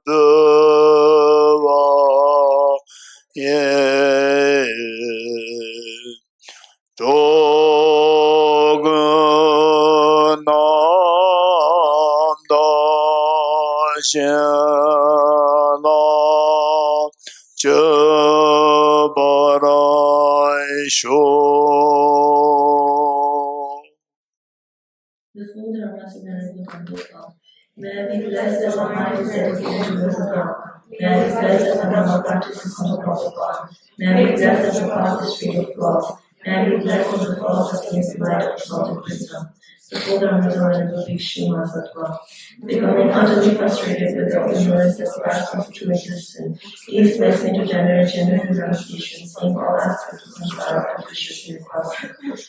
bwa ye dogun nam da shen la Chabarai Sho. The full dharmas of Venerable Damdul. May I be blessed as my mind is dedicated to the Dharma. May I be blessed as my Dharma practices on the cross of God. May I be blessed as the path is free of flaws. May I be blessed as the cross that seems the light of exalted wisdom. The full dharmas of Venerable Bhikshu Mahatma. Becoming utterly frustrated with the ignorance that spasms through existence, please bless me to generate genuine renunciation, seeing all aspects of samsara capriciously across.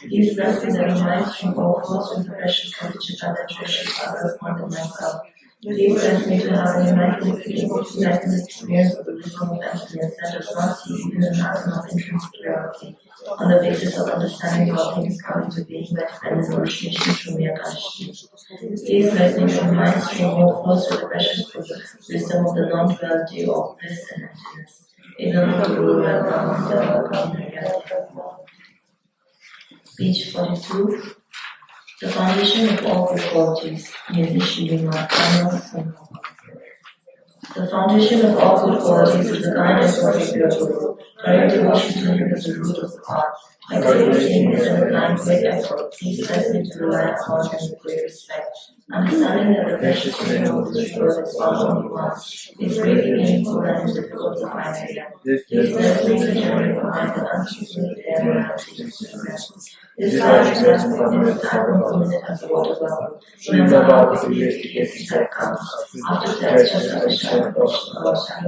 Please bless me that my mind stream overflows with the precious bodhicitta that treasures others more than myself. Please bless me to have an enlightened experience of the wisdom of emptiness that does not see even an atom of intrinsic reality, on the basis of understanding how things come into being by dependent negotiation through mere consciousness. Please bless me that my mind stream overflows with the precious wisdom of the non-duality of bliss and emptiness. Page 42. The foundation of all good qualities. The foundation of all good qualities is the kindness of the pure Guru. Direct devotion to him is the root of the heart. My great aim is in applying great effort. Please bless me to rely upon him with great respect. Understanding that the precious freedom of this world is found only once, is greatly meaningful and is difficult to find again. Please bless me to generate a mind that unspeakably clear reality is possessed. This life is as permanent as a water well. Remember how quickly death comes. After death, just like a shadow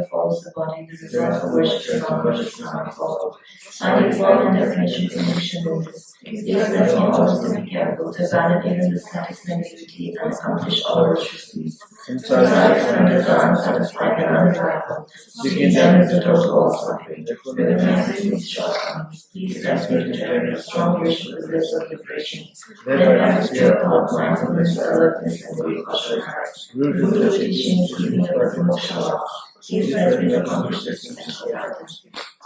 follows the body, the result of worship and non-worship cannot follow. Finding form and definition connection in this. Please bless me always to be careful to abandon even the slightest negativity and accomplish all virtuous deeds. Samsaric splendors are unsatisfied and unreliable. Seeking them is the total of suffering. Recognizing these shortcomings, please bless me to generate a strong wish for the bliss of liberation. Then practice pure thought, mindfulness, alertness, and precaution heart. Root of teachings, keeping the moksha law. Please bless me to accomplish this essential practice.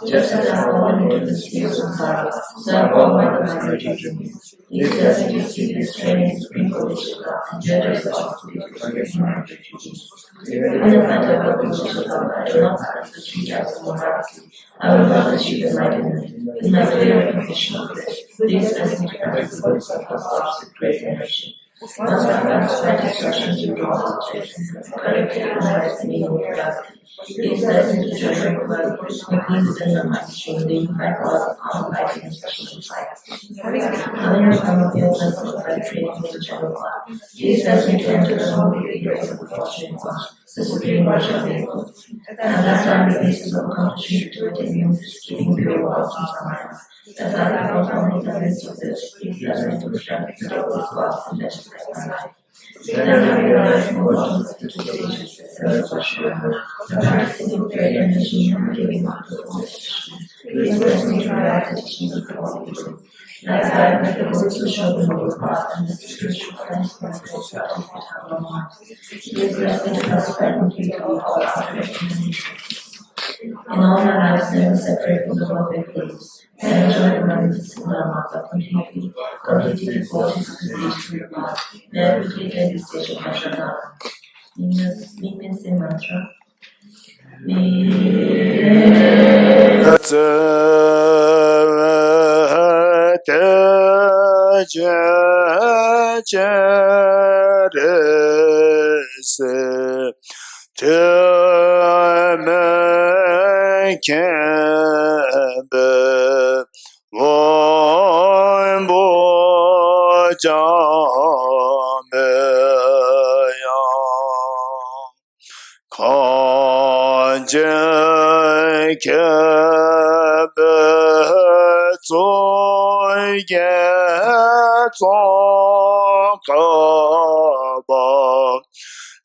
Just as I have fallen into the sea of samsara, so I have fallen by the mighty dreams. Please bless me to see this training supreme bodhicitta and judge the opportunity to forgive human refugees. Even if I develop bodhicitta, I do not practice the three types of morality. I will not achieve enlightenment. In my clear recognition of this, please bless me to practice the bodhisattva's laws with great energy. Once I have right instructions to draw out correctly analyze the meaning of reality. Please bless me to generate well, quickly within the mind stream, the unified laws of calm, lighting, and special insight. Having become a pure blessing by training in the general law, please bless me to enter the holy grace of the fortunate one, the supreme worship vehicle. At that time, the basis of accomplishing to attain is keeping pure walls and minds. As I have only the midst of this, please bless me to strengthen the devil's gods and legislate my life. Then I realize the importance of the two stages, the sense of Ashram, the practicing of great energy and giving up the position. Please bless me to realize the teachings of the Holy Guru. Like I have met the Gurus who show the noble path and the spiritual friends who have great practice that have no mind. Please bless me to prosper completely all outer experiences. In all my lives, never separate from the love it gives. I enjoy the magnificent Dharma, but completely devoted to the stage of your path. May I quickly get the stage of Ashadana. Meekness in mantra.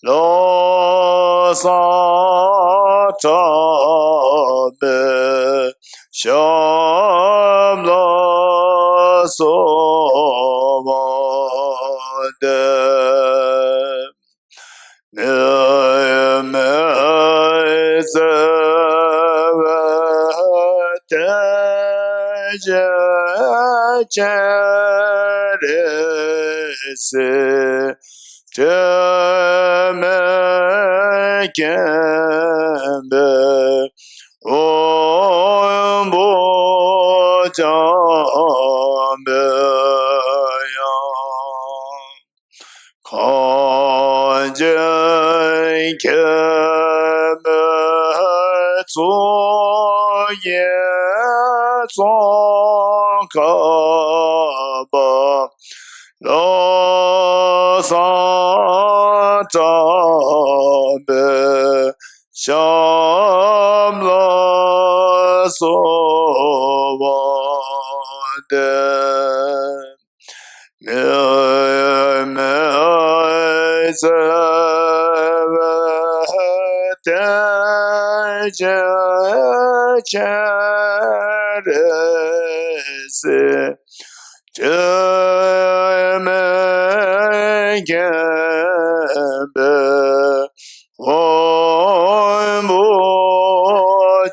Lo sa ta be sham la so Cherese Temekembe Ombo Jambe Kanje Kembe Tsoye Tsokaba Lo Satabe Shamla Sovade Cherese Temekembe Ombo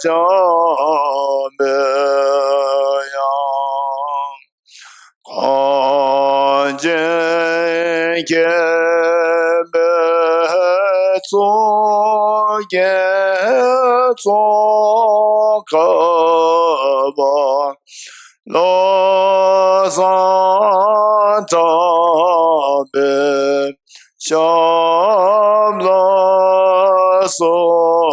Jambe Kanje Kembe Tsoye Tsokaba Lo Satabe Shamla Sovade.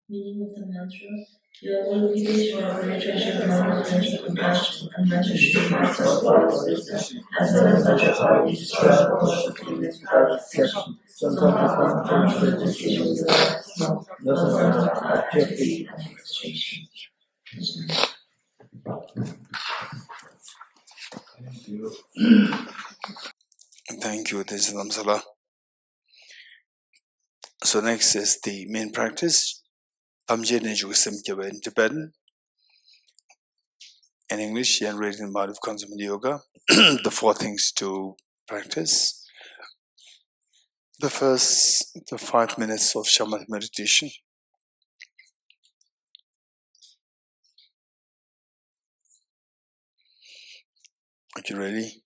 Meaning of the mantra: your unification of treasure knowledge and compassion and mentorship master scholars wisdom, as well as such authorities, struggle worship demons without exception. Some perform functional decisions of life, those are activity and demonstration. Thank you, this is Namsala. So next is the main practice. In Tibetan, in English, and read in Body of Consummate Yoga. The 4 things to practice. The 5 minutes of shamatha meditation. Are you ready?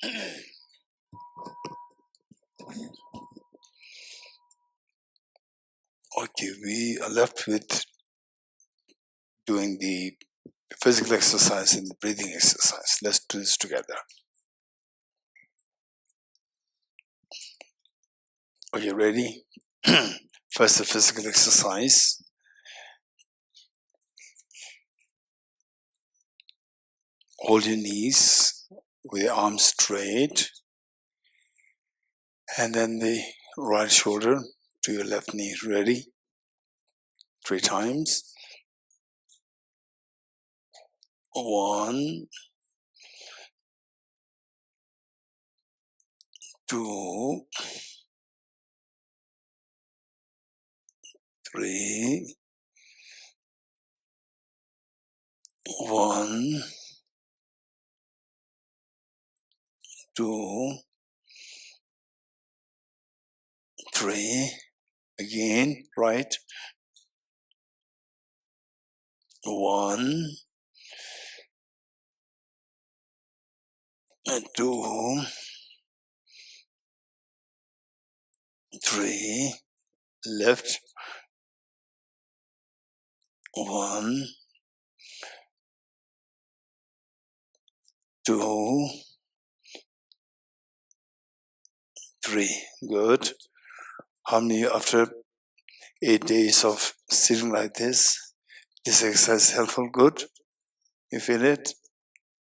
Okay, we are left with doing the physical exercise and the breathing exercise. Let's do this together. Are you ready? First, the physical exercise. Hold your knees with your arms straight, and then the right shoulder to your left knee. Ready? 3 times. 1, 2, 3. 1, 2, 3. Again, right. 1, 2, 3. Left. 1, 2, 3. Good. How many after 8 days of sitting like this exercise is helpful? Good. You feel it?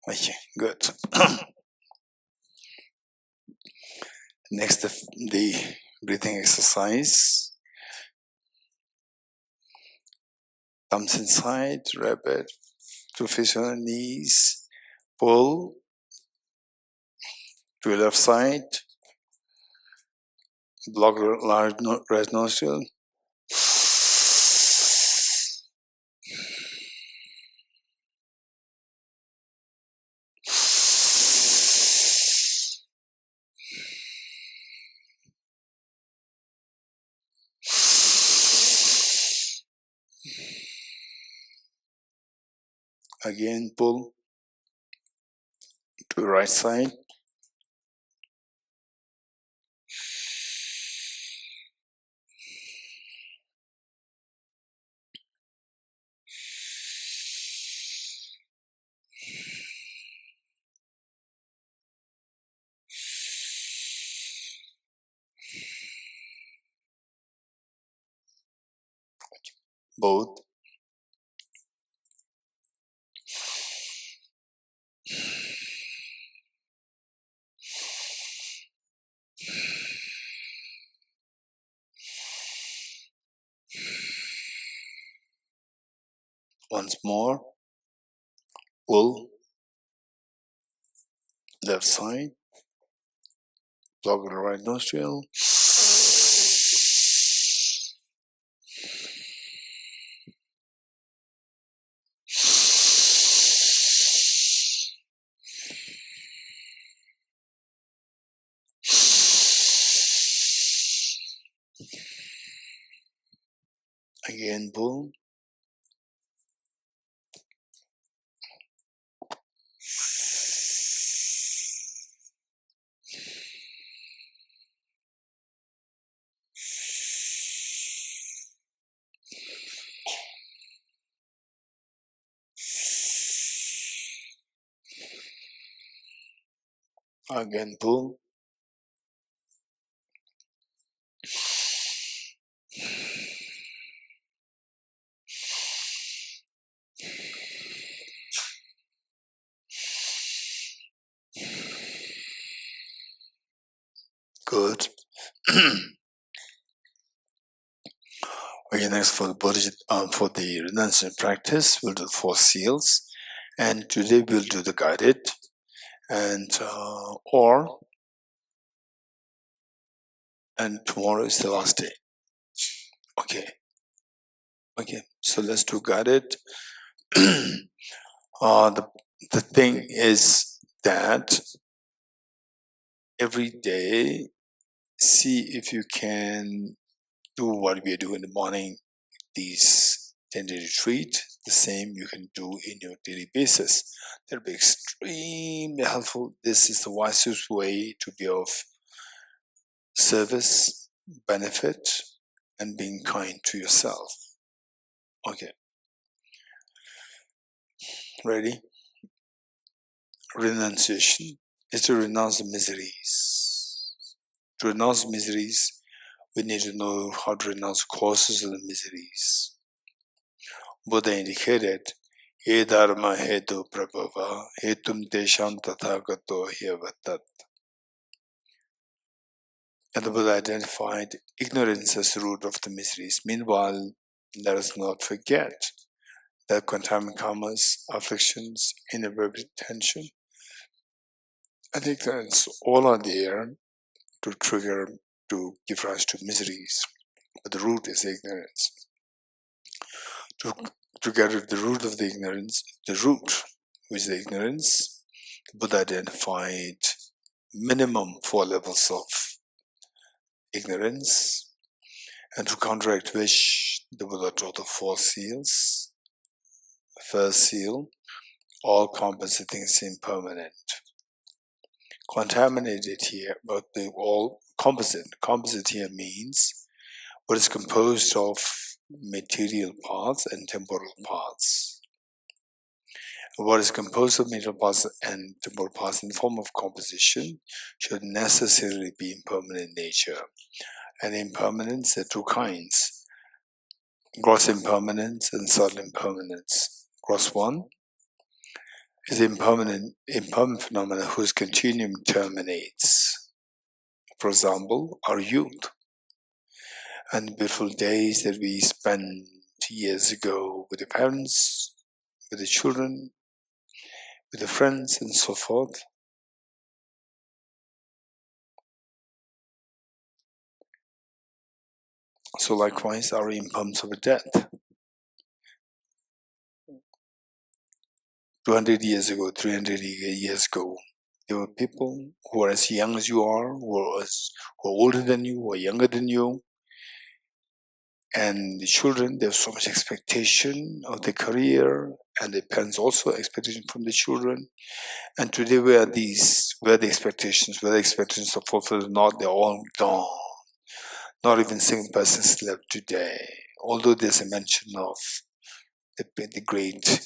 Okay, good. Next, the breathing exercise. Thumbs inside, rapid, 2 fists on the knees, pull to your left side, block your right nostril. Again, pull to the right side. Both. Once more, pull, left side, block the right nostril. Again, pull. Again, pull. Good. Okay, next for the renunciation practice, we'll do the 4 seals, and today we'll do the guided, and tomorrow is the last day. Okay. So let's do guided. The thing is that every day, see if you can do what we do in the morning, these 10-day retreat, the same you can do in your daily basis. That'll be extremely helpful. This is the wisest way to be of service, benefit, and being kind to yourself. Okay. Ready? Renunciation is to renounce the miseries. To renounce miseries, we need to know how to renounce causes of the miseries. Buddha indicated, He dharma hetu prabhava, hetum tesham tathagato hyevatat. And the Buddha identified ignorance as the root of the miseries. Meanwhile, let us not forget that contaminant karmas, afflictions, inappropriate tension, and ignorance all are there to trigger, to give rise to miseries. But the root is ignorance. To get rid of the root of the ignorance, the root, which is the ignorance, the Buddha identified minimum 4 levels of ignorance, and to counteract which the Buddha taught the 4 seals. The first seal, all compensating is impermanent. Contaminated here, but they all composite. Composite here means what is composed of material parts and temporal parts. What is composed of material parts and temporal parts in the form of composition should necessarily be impermanent in nature. And impermanence, there are 2 kinds: gross impermanence and subtle impermanence. Gross one is impermanent phenomena whose continuum terminates. For example, our youth and beautiful days that we spent years ago with the parents, with the children, with the friends, and so forth. So likewise, our impermanence of death. 200 years ago, 300 years ago, there were people who are as young as you are, who are older than you, who are younger than you. And the children, they have so much expectation of their career, and the parents also expectation from the children. And today, where are the expectations? Where the expectations are fulfilled or not, they're all gone. Not even a single person is left today. Although there's a mention of the great,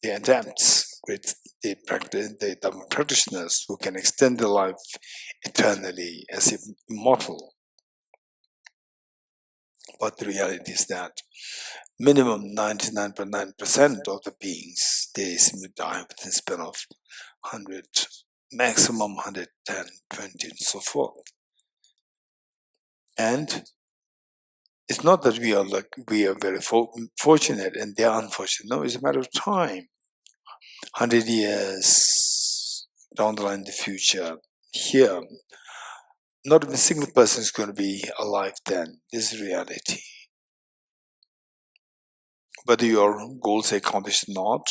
the adepts, the Dharma practitioners who can extend their life eternally as if immortal. But the reality is that minimum 99.9% of the beings, they seem to die within a span of 100, maximum 110, 20, and so forth. And it's not that we are very fortunate and they are unfortunate. No, it's a matter of time. 100 years down the line in the future, here, not even a single person is going to be alive then. This is reality. Whether your goals are accomplished or not,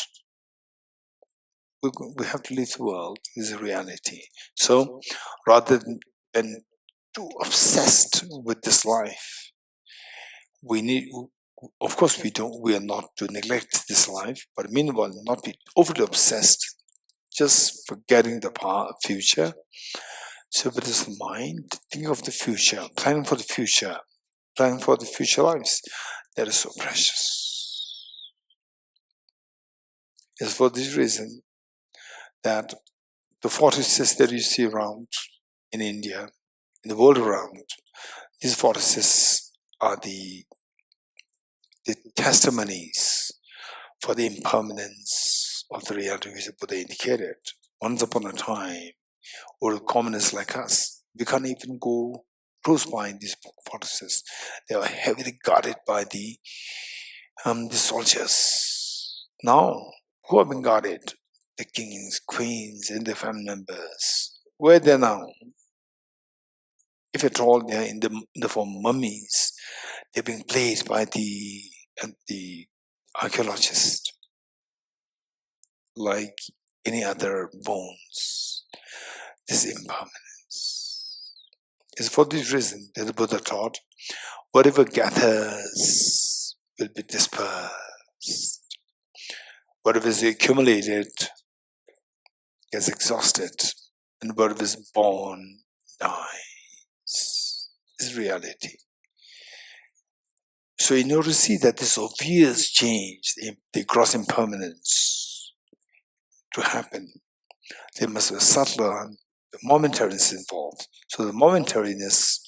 we have to leave the world. This is a reality. So, rather than too obsessed with this life, we need, of course we are not to neglect this life, but meanwhile not be overly obsessed, just forgetting the future. So with this mind, think of the future, planning for the future lives. That is so precious. It's for this reason that the fortresses that you see around in India, in the world around, these fortresses are the testimonies for the impermanence of the reality which the Buddha indicated. Once upon a time, or commoners like us, we can't even go close by these fortresses. They are heavily guarded by the soldiers. Now, who have been guarded? The kings, queens, and their family members. Where are they now? If at all they are in the form of mummies, they're being played by the archaeologists like any other bones. This impermanence. It's for this reason that the Buddha taught, whatever gathers will be dispersed. whatever is accumulated gets exhausted, and whatever is born dies. This is reality. So in order to see that this obvious change, the gross impermanence to happen, there must be a subtler momentariness involved. So the momentariness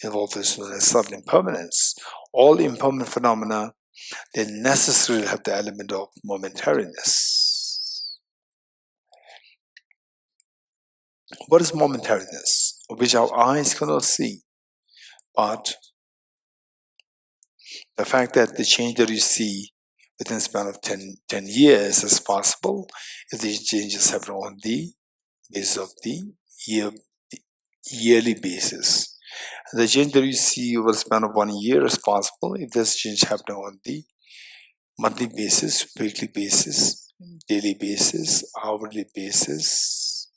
involved is known as subtle impermanence. All impermanent phenomena, they necessarily have the element of momentariness. What is momentariness? Which our eyes cannot see, but the fact that the change that you see within a span of 10 years is possible if these changes happen on the basis of the yearly basis. And the change that you see over a span of 1 year is possible if this change happening on the monthly basis, weekly basis, daily basis, hourly basis,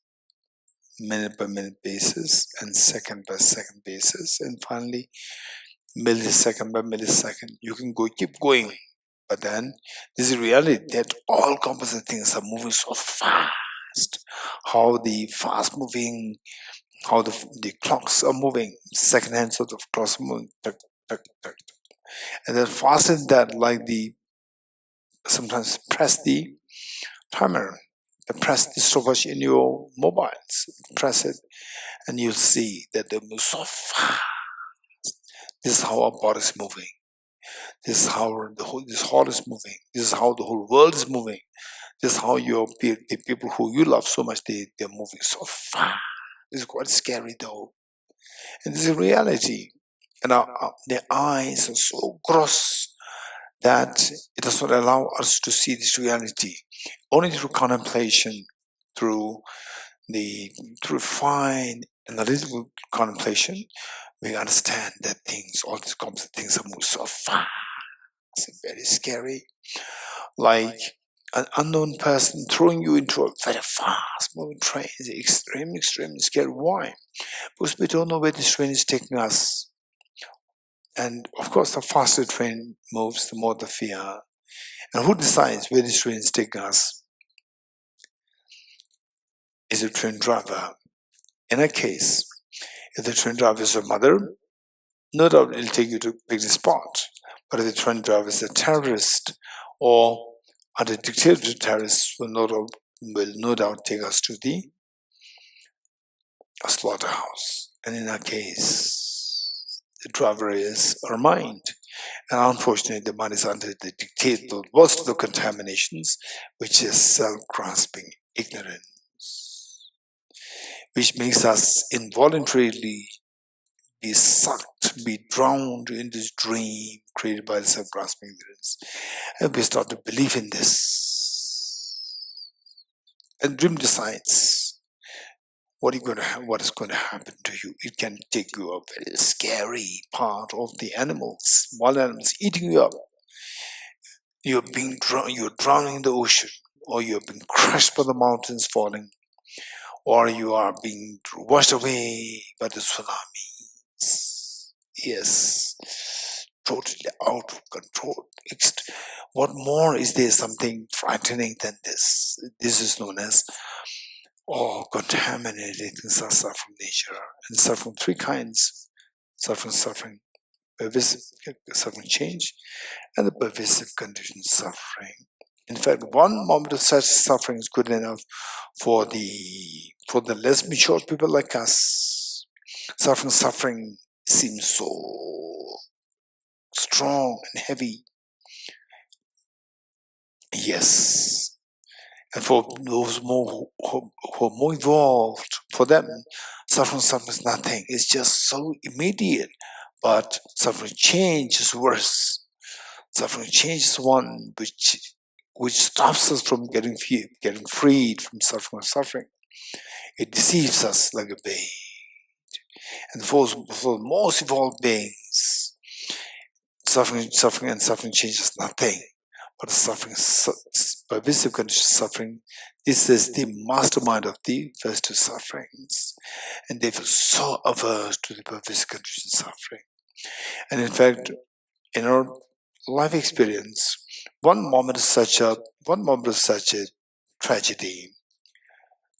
minute by minute basis, and second by second basis, and finally millisecond by millisecond. You can keep going, but then this is reality that all composite things are moving so fast. How the fast moving, how the clocks are moving, second hands of the clocks are moving, tuck, tuck, tuck. And then faster than that, like sometimes press the timer, press the stopwatch in your mobiles, press it, and you'll see that they move so fast. This is how our body is moving. This is how this heart is moving. This is how the whole world is moving. This is how the people who you love so much, they're moving so fast. It's quite scary though. And this is reality. And their eyes are so gross that it does not allow us to see this reality. Only through contemplation, through fine analytical contemplation, we understand that all these composite things are moving so fast. It's very scary. Like an unknown person throwing you into a very fast moving train is extremely scary. Why? Because we don't know where this train is taking us. And of course, the faster the train moves, the more the fear. And who decides where this train is taking us? Is a train driver. In a case, if the train driver is your mother, no doubt it'll take you to pick the spot. But if the train driver is a terrorist or a dictator terrorist, will no doubt take us to the slaughterhouse. And in our case, the driver is our mind. And unfortunately, the mind is under the dictate of most of the contaminations, which is self-grasping ignorance, which makes us involuntarily be sucked, be drowned in this dream created by the self-grasping ignorance. And we start to believe in this. And dream decides what is going to happen to you. It can take you a very scary part of the animals, wild animals eating you up. You're drowning in the ocean, or you're being crushed by the mountains falling, or you are being washed away by the tsunamis. Yes, totally out of control. What more is there something frightening than this? This is known as contaminated things are suffering from nature, and suffering from three kinds: suffering, pervasive suffering change, and the pervasive condition suffering. In fact, one moment of such suffering is good enough for the less mature people like us. Suffering seems so strong and heavy. Yes. And for those who are more evolved, for them, suffering is nothing. It's just so immediate. But suffering change is worse. Suffering change is one which stops us from getting freed from suffering. It deceives us like a bait. And for most evolved beings, suffering changes nothing. But suffering, pervasive condition suffering, this is the mastermind of the first two sufferings. And they feel so averse to the pervasive condition suffering. And in fact, in our life experience, one moment of such a one moment of such a tragedy,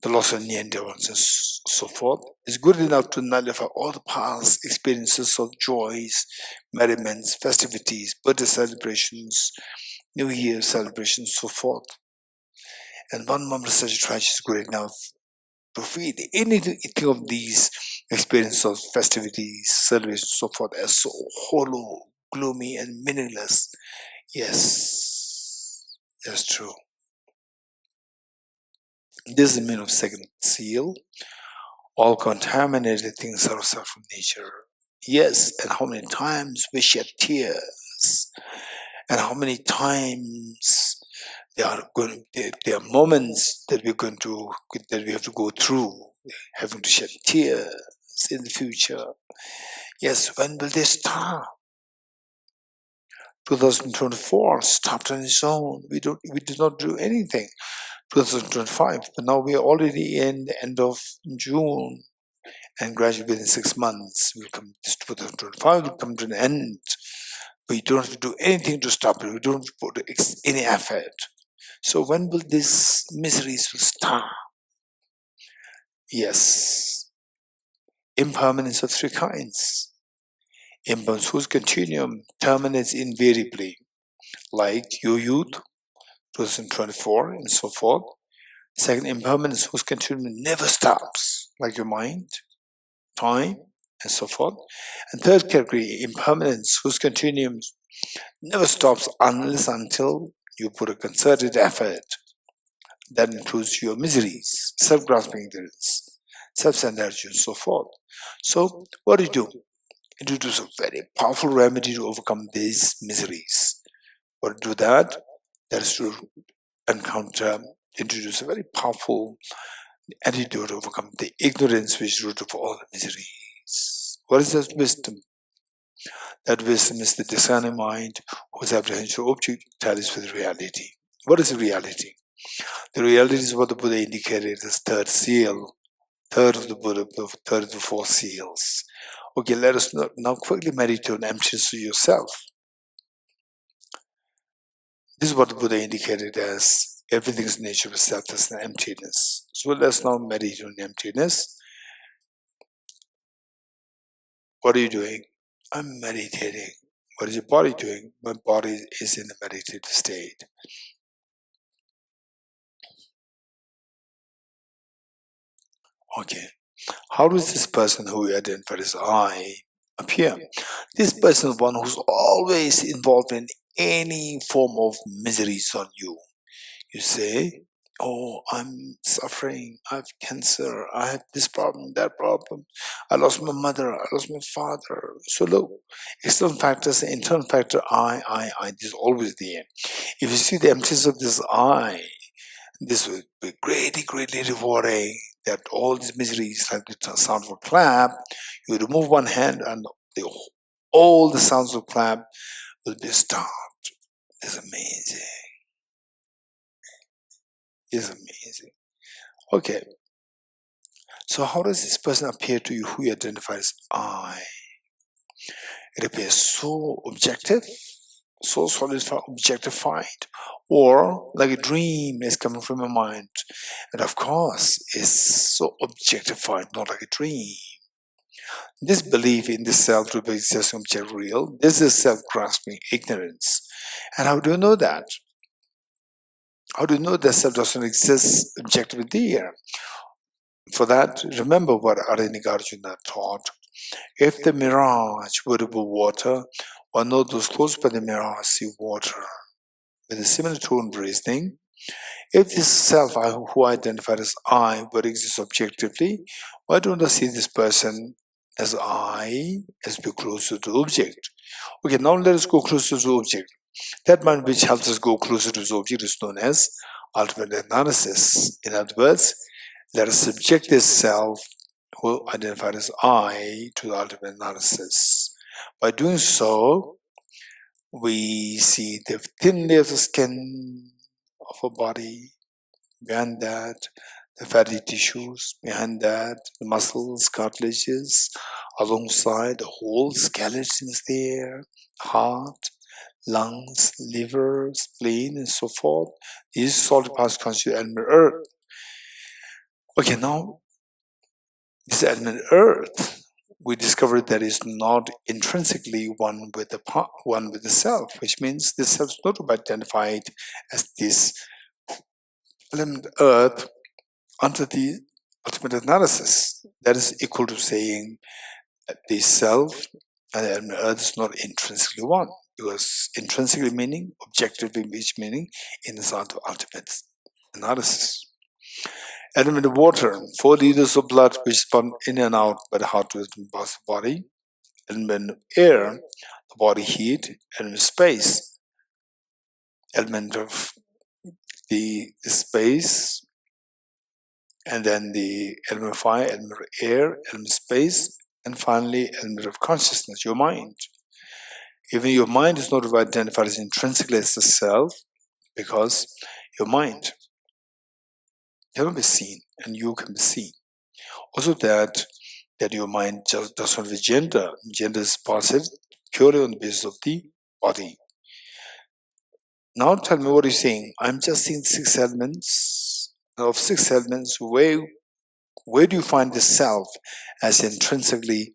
the loss of near ones and so forth, is good enough to nullify all the past experiences of joys, merriments, festivities, birthday celebrations, New Year celebrations, so forth. And one moment of such a tragedy is good enough to feed anything of these experiences of festivities, celebrations, so forth as so hollow, gloomy, and meaningless. Yes, that's true. This is the meaning of second seal. All contaminated things are outside from nature. Yes, and how many times we shed tears, and how many times there are moments that we have to go through, having to shed tears in the future. Yes, when will they stop? 2024 stopped on its own. We did not do anything. 2025, but now we are already in the end of June, and gradually within 6 months, this 2025 will come to an end. We don't have to do anything to stop it. We don't have to put any effort. So when will these miseries will stop? Yes, impermanence of three kinds. Impermanence whose continuum terminates invariably, like your youth, 2024, and so forth. Second, impermanence whose continuum never stops, like your mind, time, and so forth. And third category, impermanence whose continuum never stops unless until you put a concerted effort. That includes your miseries, self-grasping ignorance, self-centered, and so forth. So, what do? Introduce a very powerful remedy to overcome these miseries. What to do that? That is to introduce a very powerful antidote to overcome the ignorance which is root of all the miseries. What is that wisdom? That wisdom is the discerning mind whose apprehension of object tallies with reality. What is reality? The reality is what the Buddha indicated as third seal, third of the Buddha, third of the four seals. Okay, let us now quickly meditate on emptiness of yourself. This is what the Buddha indicated as everything's nature is selfless and emptiness. So let's now meditate on emptiness. What are you doing? I'm meditating. What is your body doing? My body is in a meditative state. Okay. How does this person who you identify as I appear? This person is one who's always involved in any form of miseries on you. You say, oh, I'm suffering, I have cancer, I have this problem, that problem, I lost my mother, I lost my father. So look, external factors, internal factor, I, this is always there. If you see the emptiness of this I, this will be greatly, greatly rewarding, that all these miseries, like the sound of a clap, you remove one hand and all the sounds of clap will be stopped. It's amazing. It's amazing. Okay. So how does this person appear to you who you identify as I? It appears so objective, so solidified, objectified, or like a dream is coming from your mind. And of course, it's so objectified, not like a dream. This belief in the self to be existing object real, this is self-grasping ignorance. And how do you know that? How do you know that self doesn't exist objectively there? For that, remember what Arjuna taught. If the mirage were to be water, one knows those close by the mirage see water. With a similar tone reasoning, if this self who identified as I were to exist objectively, why don't I see this person as I, as be closer to the object? Okay, now let us go closer to the object. That mind which helps us go closer to the object is known as ultimate analysis. In other words, let us subject this self who identified as I to the ultimate analysis. By doing so, we see the thin layer of the skin of a body, behind that, the fatty tissues, behind that, the muscles, cartilages, alongside the whole skeleton is there, heart, lungs, liver, spleen, and so forth. These solid parts constitute element earth. Okay, now this element earth, we discovered that is not intrinsically one with the self, which means the self is not to be identified as this element earth under the ultimate analysis. That is equal to saying that the self and the element earth is not intrinsically one, because intrinsically meaning, objectively meaning, in the ultimate analysis. Element of water, 4 liters of blood which pump in and out by the heart rhythm of the body. Element of air, the body heat. Element of space, element of the space, and then the element of fire, element of air, element of space, and finally element of consciousness, your mind. Even your mind is not identified as intrinsically as the self, because your mind cannot be seen and you can be seen. Also that your mind just does not have a gender. Gender is posited purely on the basis of the body. Now tell me what you're saying. I'm just seeing 6 elements. Of 6 elements, where do you find the self as intrinsically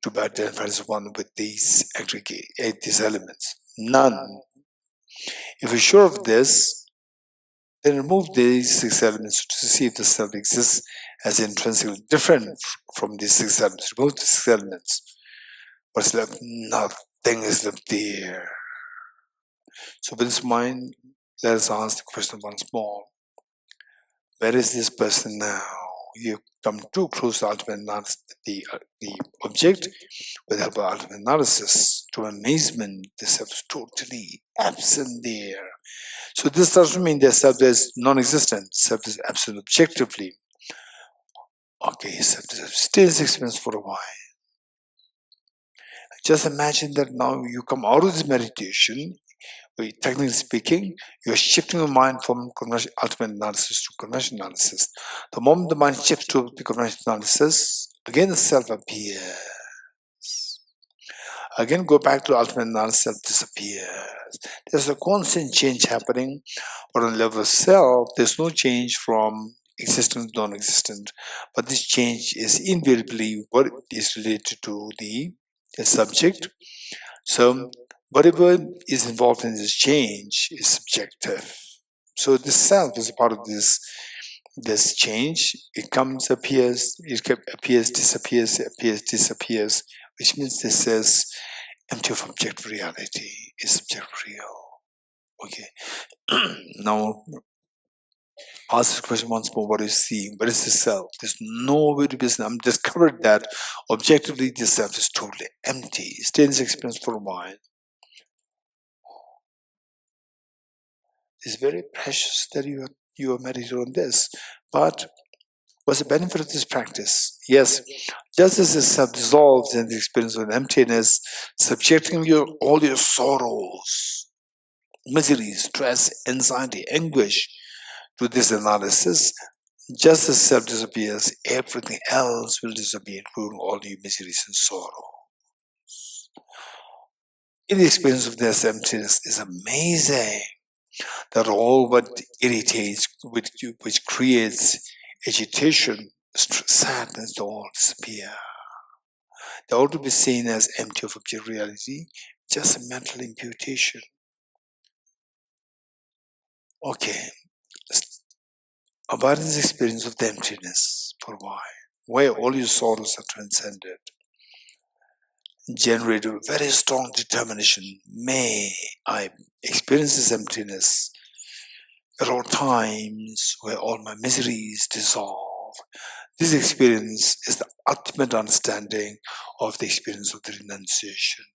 to be identified as one with these these elements? None. If you're sure of this, then remove these 6 elements to see if the self exists as intrinsically different from these 6 elements. Remove the 6 elements. What's left? Nothing is left there. So with this mind, let us ask the question once more. Where is this person now? You come too close to ultimate analysis, the object, with the help of ultimate analysis. To amazement, the self is totally absent there. So this doesn't mean that self is non-existent. Self is absolute objectively. Okay, self is still experience for a while. Just imagine that now you come out of this meditation. Technically speaking, you're shifting your mind from ultimate analysis to conventional analysis. The moment the mind shifts to the conventional analysis, again the self appears. Again, go back to ultimate analysis, self disappears. There's a constant change happening, but on the level of self, there's no change from existent to non-existent. But this change is invariably what is related to the subject. So whatever is involved in this change is subjective. So the self is a part of this change. It comes, appears, disappears, disappears, which means this is empty of objective reality, is subjective real. Okay. Now ask this question once more. What do you see? What is the self? There's no way to be seen. I've discovered that objectively the self is totally empty. Stay in this experience for a while. It's very precious that you are meditating on this. But what's the benefit of this practice? Yes, just as the self dissolves in the experience of emptiness, subjecting all your sorrows, misery, stress, anxiety, anguish to this analysis, just as self disappears, everything else will disappear, including all your miseries and sorrow. In the experience of this emptiness is amazing. That all what irritates, which creates agitation, sadness, they all disappear. They all to be seen as empty of objective reality, just a mental imputation. Okay, abide in this experience of the emptiness for a while, where all your sorrows are transcended. Generate a very strong determination. May I experience this emptiness at all times, where all my miseries dissolve. This experience is the ultimate understanding of the experience of the renunciation.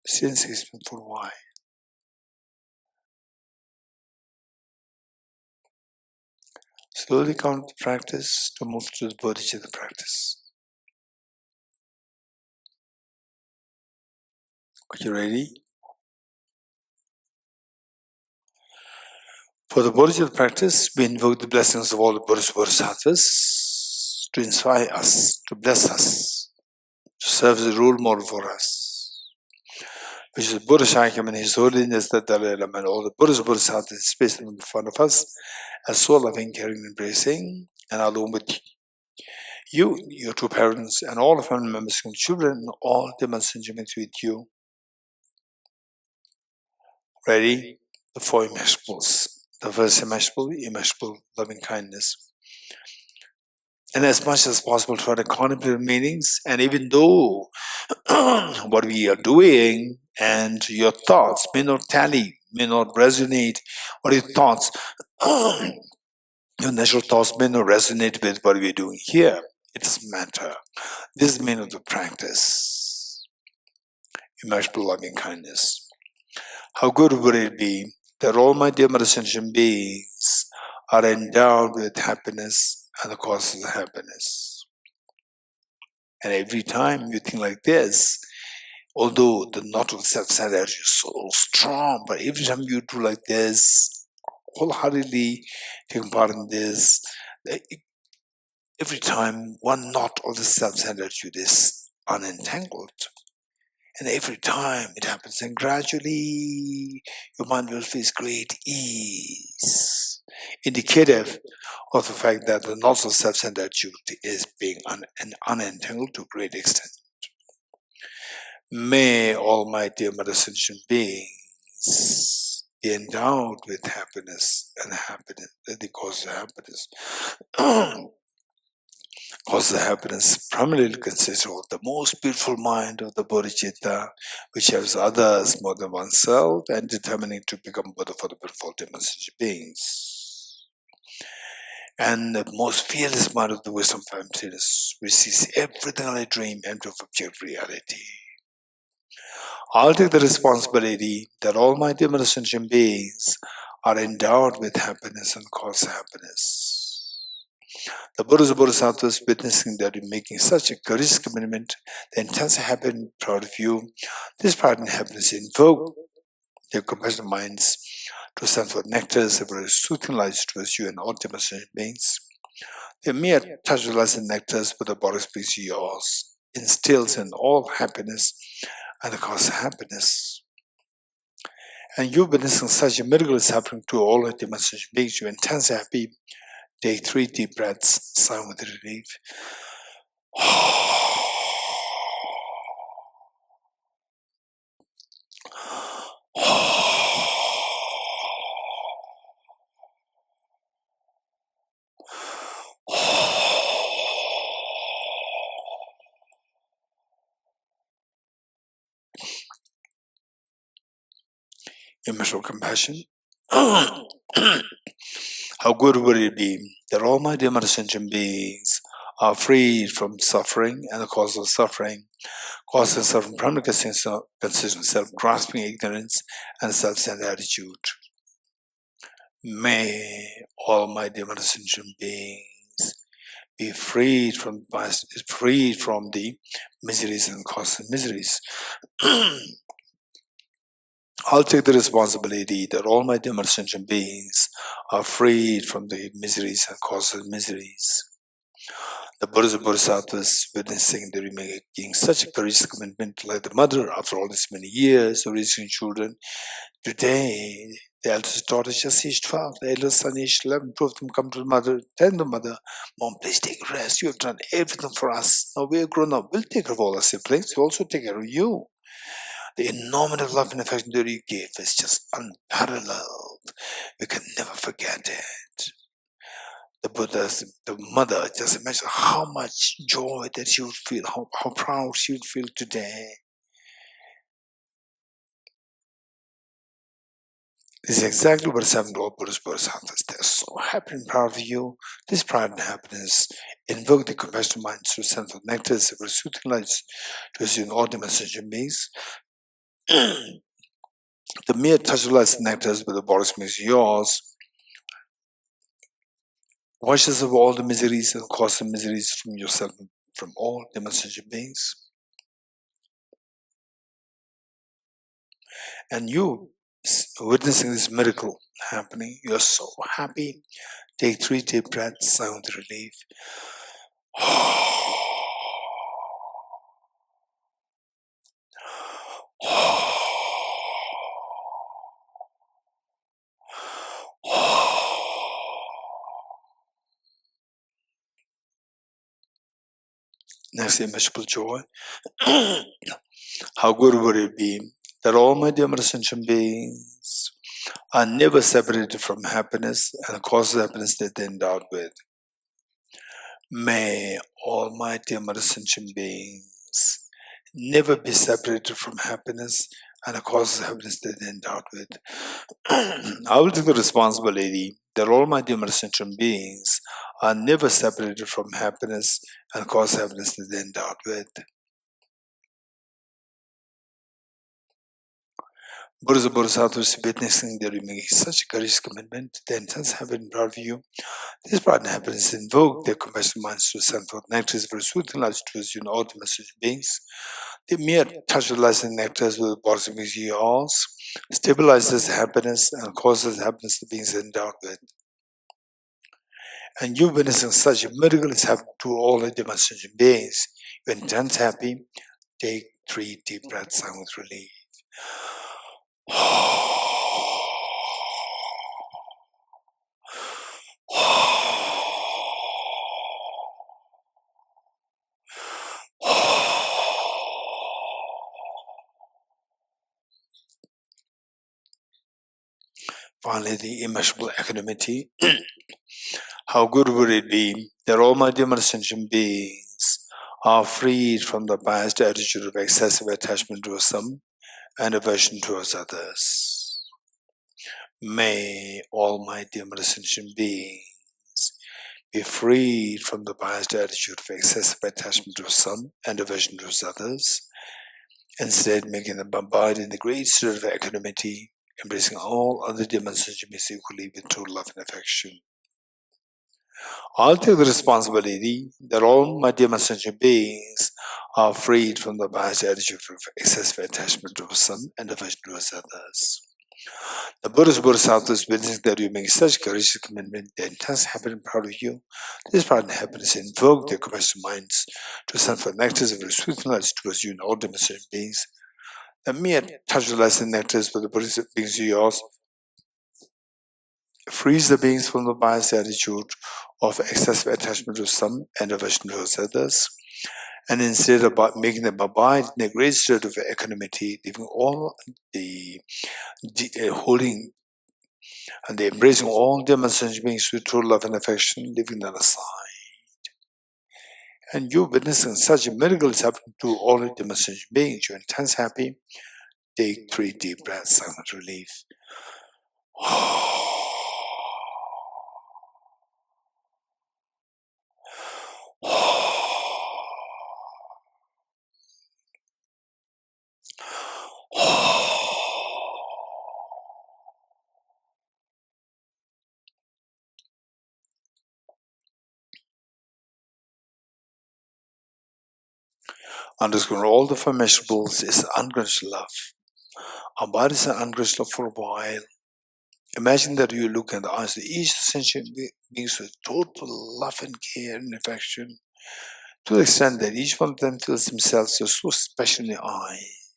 Since it's been for a while. Slowly come to practice to move to the Bodhicitta practice. Are you ready? For the Bodhicitta practice, we invoke the blessings of all the Buddhist Bodhisattvas to inspire us, to bless us, to serve as a role model for us. which is Bodhisattva and His Holiness the Dalai Lama and all the Buddhas of Bodhisattva space in front of us, as soul loving, caring, embracing, and along with you, your two parents, and all the family members and children, and all the messengers with you. Ready? The four immeasurables. The first immeasurable loving kindness. And as much as possible try to contemplate meanings, and even though what we are doing and your thoughts may not tally, may not resonate, or your thoughts, your natural thoughts may not resonate with what we are doing here, it doesn't matter. This is the meaning of the practice. Immeasurable loving kindness. How good would it be that all my dear sentient beings are endowed with happiness and the causes of happiness. And every time you think like this, although the knot of self-centered is so strong, but every time you do like this, wholeheartedly taking part in this, every time one knot of the self-centered is unentangled. And every time it happens, and gradually your mind will face great ease, indicative of the fact that the knots of self-centered is being unentangled to a great extent. May all my dear Mother Sentient beings be endowed with happiness and the cause of happiness. Cause the happiness primarily consists of the most beautiful mind of the bodhicitta, which helps others more than oneself and determining to become Buddha for the beautiful sentient beings. And the most fearless mind of the wisdom of emptiness, which sees everything like a dream empty of objective reality. I'll take the responsibility that all my dear sentient beings are endowed with happiness and cause happiness. The Buddhas and Bodhisattvas witnessing that you're making such a courageous commitment, the intense happiness and proud of you, this pride and happiness invoke their compassionate minds to stand for nectars that were soothing lights towards you and all sentient beings. The mere touch of lights and nectars with the body speaks yours, instills in all happiness and the cause of happiness. And you witnessing such a miracle is happening to all of the sentient beings, you're intensely happy. Take 3 deep breaths, sigh with relief. Immeasurable compassion. How good would it be that all my dear sentient beings are freed from suffering and the cause of suffering. Cause of suffering primarily consists of self-grasping ignorance and self-centered attitude. May all my dear sentient beings be freed from the miseries and cause of miseries. I'll take the responsibility that all my dear sentient beings are freed from the miseries and causes of miseries. The Buddhas and Bodhisattvas witnessing the making such a courageous commitment, like the mother, after all these many years of raising children, today the eldest daughter just aged 12, the eldest son aged 11, two of them come to the mother, tell the mother, Mom, please take a rest, you have done everything for us, now we are grown up, we'll take care of all our siblings, we'll also take care of you. The enormous love and affection that you gave is just unparalleled. We can never forget it. The Buddha's, the mother, just imagine how much joy that she would feel, how proud she would feel today. This is exactly what is happening to all Buddhas and Bodhisattvas. They're so happy and proud of you. This pride and happiness invoke the compassionate minds to send the nectars of soothing lights to assume all the sentient beings. The mere touch of lights and nectars with the body makes yours. Washes of all the miseries and causes of miseries from yourself and from all the sentient beings. And you, witnessing this miracle happening, you are so happy. Take 3 deep breaths, sigh with relief. Next, immeasurable joy. How good would it be that all my dear sentient beings are never separated from happiness and the cause of happiness that they're endowed with. May all my dear sentient beings never be separated from happiness and the cause of happiness that they're endowed with. I will take the responsibility that all my dear sentient beings are never separated from happiness and the cause of happiness that they're endowed with. Buddhas and Bodhisattvas witnessing their making such a courageous commitment, the intense habit and proud of you. This pride and happiness invoke their compassionate minds to send forth nectars for soothing lives towards you and all domestic beings. The mere touch of lights and nectars with the bodies of yours stabilizes happiness and causes happiness to beings endowed with. And you witnessing such a miracle is happening to all the domestic beings. You're intense happy. Take 3 deep breaths and with relief. Finally, the immeasurable equanimity. How good would it be that all my dear sentient beings are freed from the biased attitude of excessive attachment towards some and aversion towards others. May all my dear sentient beings be freed from the biased attitude of excessive attachment towards some and aversion towards others, instead making them abide in the great spirit of equanimity, embracing all other dear sentient beings equally with total love and affection. I'll take the responsibility that all my dear sentient beings are freed from the biased attitude of excessive attachment towards some and aversion towards others. The Buddhas and Bodhisattvas witnessing that you make such courageous commitment, their intense habit and proud of you. This pride and happiness invoke their compassionate minds to send forth nectars of soothing lights towards you and all sentient beings. The mere touch of lights and nectars for the Buddhist beings of yours frees the beings from the biased attitude of excessive attachment to some and aversion towards others, and instead about making them abide in a great state of equanimity, leaving all the holding and the embracing all the sentient beings with true love and affection, leaving them aside. And you witnessing such a miracle is happening to all the sentient beings. You're intense happy. Take 3 deep breaths, silent relief. Underscoring all the five measurables is unconditional love. Our bodies are unconditional for a while. Imagine that you look in the eyes of each sentient beings with total love and care and affection, to the extent that each one of them feels themselves so special in your eyes.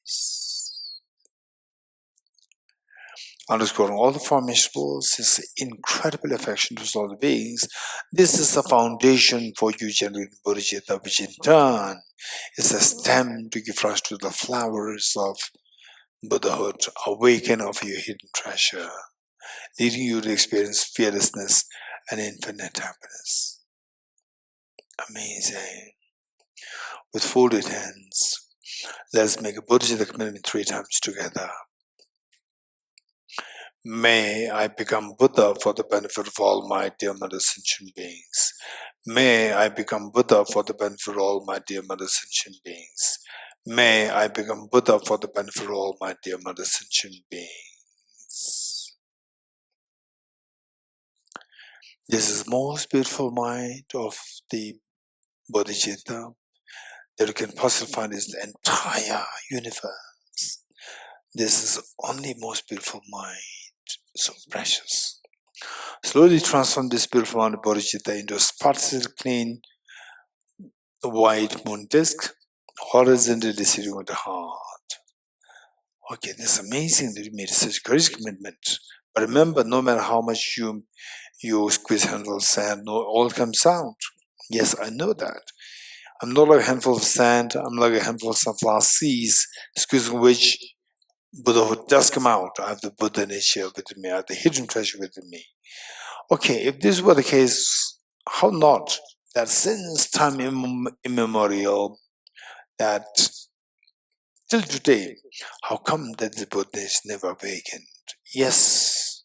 Underscoring all the four measurables is incredible affection towards all the beings. This is the foundation for you generating bodhicitta, which in turn is a stem to give rise to the flowers of Buddhahood, awaken of your hidden treasure, leading you to experience fearlessness and infinite happiness. Amazing. With folded hands, let's make a bodhicitta commitment 3 times together. May I become Buddha for the benefit of all my dear mother sentient beings. May I become Buddha for the benefit of all my dear mother sentient beings. May I become Buddha for the benefit of all my dear mother sentient beings. This is the most beautiful mind of the bodhicitta that you can possibly find in the entire universe. This is the only most beautiful mind, so precious. Slowly transform this beautiful mind of bodhicitta into a sparkling, clean, white moon disk, horizontally sitting on the heart. Okay, this is amazing that you made such a courageous commitment. But remember, no matter how much you squeeze handle sand, no oil comes out. Yes, I know that. I'm not like a handful of sand, I'm like a handful of sunflower seeds, excusing which Buddhahood does come out. I have the Buddha nature within me, I have the hidden treasure within me. Okay, if this were the case, how not? That since time immemorial, that till today, how come that the Buddha is never awakened? Yes,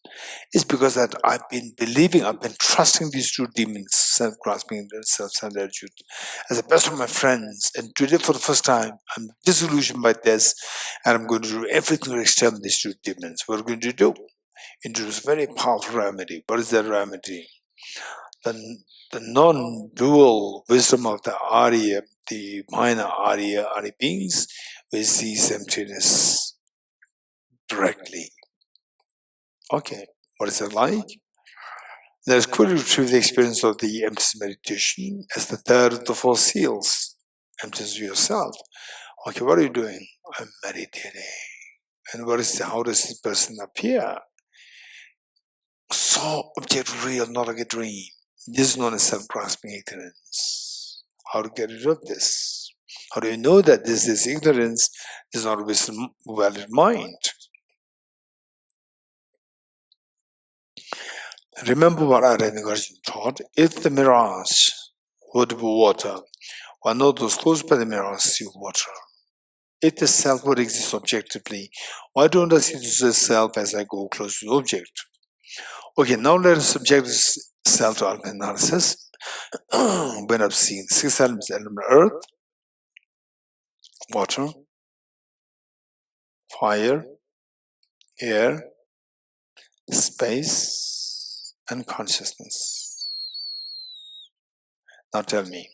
it's because that I've been believing, I've been trusting these two demons, self-grasping and self-centered attitude, as the best of my friends. And today, for the first time, I'm disillusioned by this, and I'm going to do everything to exterminate these two demons. What are we going to do? Introduce a very powerful remedy. What is that remedy? The non-dual wisdom of the Arya, the minor Arya beings, will see emptiness directly. Okay, what is it like? Let us quickly retrieve the experience of the emptiness meditation as the third of the four seals. Emptiness of yourself. Okay, what are you doing? I'm meditating. And how does this person appear? So object real, not like a dream. This is known as self-grasping ignorance. How to get rid of this? How do you know that this is ignorance? This is not a valid mind. Remember what our Arjuna taught. If the mirage would be water, one not those close by the mirage see water. If the self would exist objectively, why don't I see the self as I go close to the object? Okay, now let us subject this self to analysis. When I've seen six elements: earth, water, fire, air, space, and consciousness. Now tell me,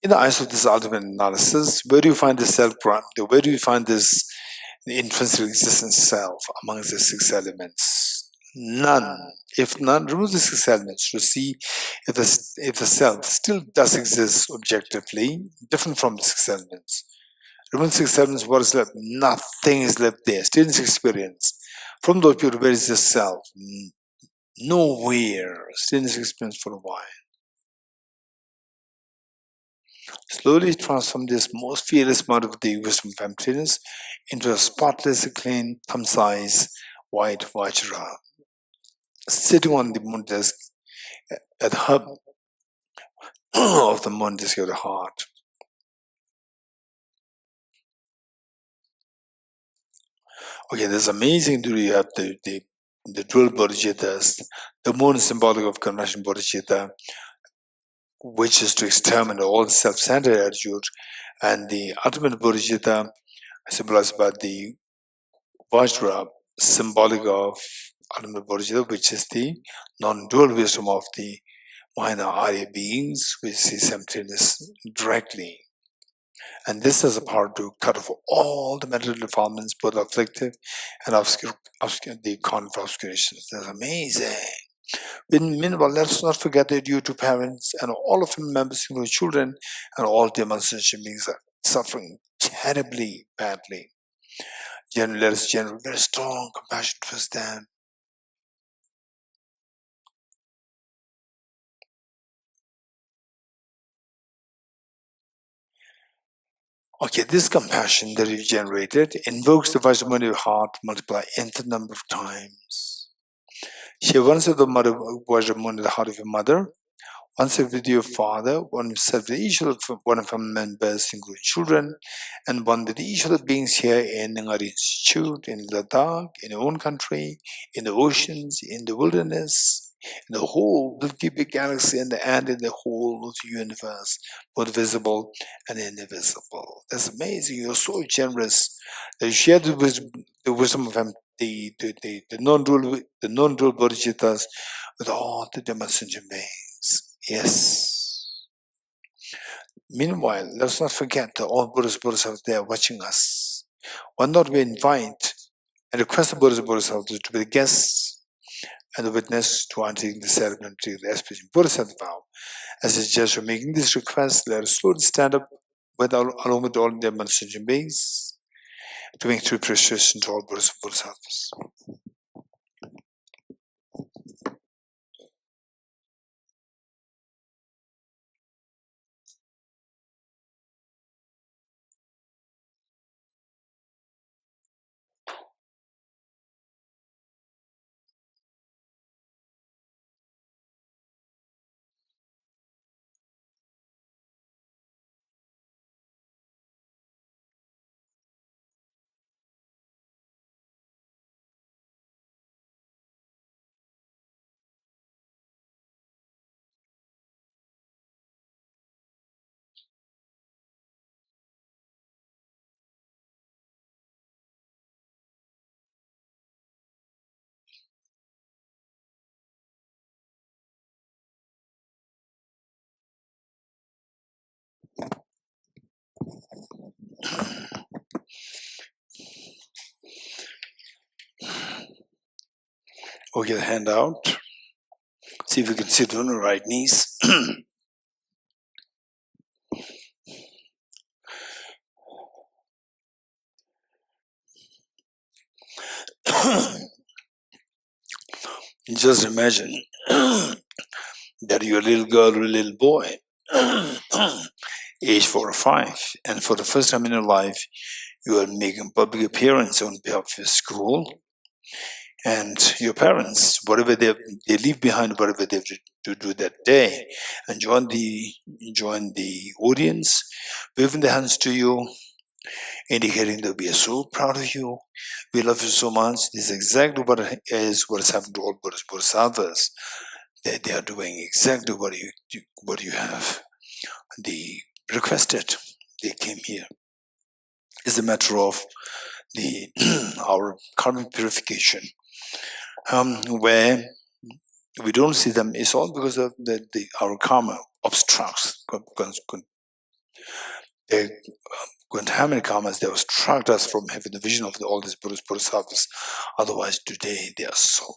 in the eyes of this ultimate analysis, where do you find the self? Where do you find this intrinsic existence self amongst the six elements? None. If none, remove the six elements to see if the self still does exist objectively, different from the six elements. Remove the six elements, what is left? Nothing is left there. Stillness experience. From those people, where is the self? Nowhere. Stillness experience for a while. Slowly transform this most fearless mode of the wisdom of emptiness into a spotless, clean, thumb-size, white Vajra. Sitting on the moon disk at the hub of the moon disk of the heart. Okay, this amazing duty. You have the dual bodhicittas. The moon is symbolic of convention bodhicitta, which is to exterminate all self-centered attitude, and the ultimate bodhicitta symbolized by the Vajra, symbolic of ultimate bodhicitta, which is the non-dual wisdom of the minor Arya beings, which sees emptiness directly. And this has the power to cut off all the mental defilements, both afflictive and the cognitive obscurations. That's amazing. Meanwhile, let's not forget the due to parents and all of them members, including children, and all demonstration beings are suffering terribly badly. Let us generate very strong compassion towards them. Okay, this compassion that you've generated invokes the Vajramuni of your heart multiplied infinite number of times. Share once with the mother Vajramuni, the heart of your mother, once with your father, one with each of one of our members, including children, and one with each of the beings here in Ngari Institute, in Ladakh, in your own country, in the oceans, in the wilderness, in the whole Milky Way galaxy, and in the whole of the universe, both visible and invisible. That's amazing. You're so generous that you share the wisdom of the non-dual bodhicittas with all the demonstration beings. Yes. Meanwhile, let's not forget that all Buddhas out there watching us. Why not we invite and request the Buddhas to be the guests and the witness to undertaking the ceremony of the expiation Bodhisattva vow. As a gesture of making this request, let us slowly stand up along with all the demonstration beings to make true appreciation to all Bodhisattvas. Okay, the hand out. See if you can sit on the right knees. Just imagine that you're a little girl or a little boy, age 4 or 5, and for the first time in your life, you are making public appearance on behalf of your school, and your parents, whatever they leave behind, whatever they have to do that day, and join the audience, waving their hands to you, indicating that we are so proud of you, we love you so much. This is exactly what has happened to all Bodhisattvas. They are doing exactly what you have. They requested. They came here. It's a matter of our karmic purification. Where we don't see them, it's all because of our karma obstructs. They contaminate karmas, they obstruct us from having the vision of all these Bodhisattvas. Otherwise, today they are so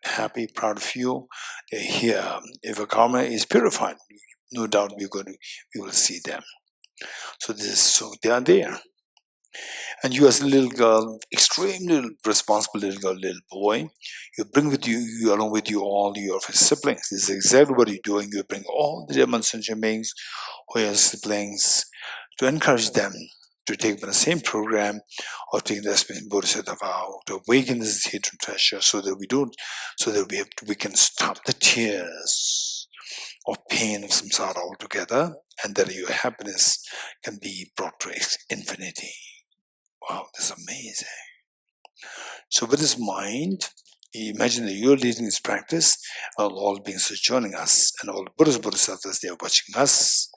happy, proud of you. They're here. If a karma is purified, no doubt we will see them. So they are there. And you as a little girl, extremely responsible little girl, little boy, you bring with you along with you all your siblings. This is exactly what you're doing. You bring all the demonstration beings or your siblings to encourage them to take the same program of taking the aspirin Bodhisattva vow, to awaken this hidden treasure so that we can stop the tears of pain of samsara altogether, and that your happiness can be brought to infinity. Wow, this is amazing. So with this mind, imagine that you're leading this practice, all beings are joining us, and all the Buddhas, Bodhisattvas, they are watching us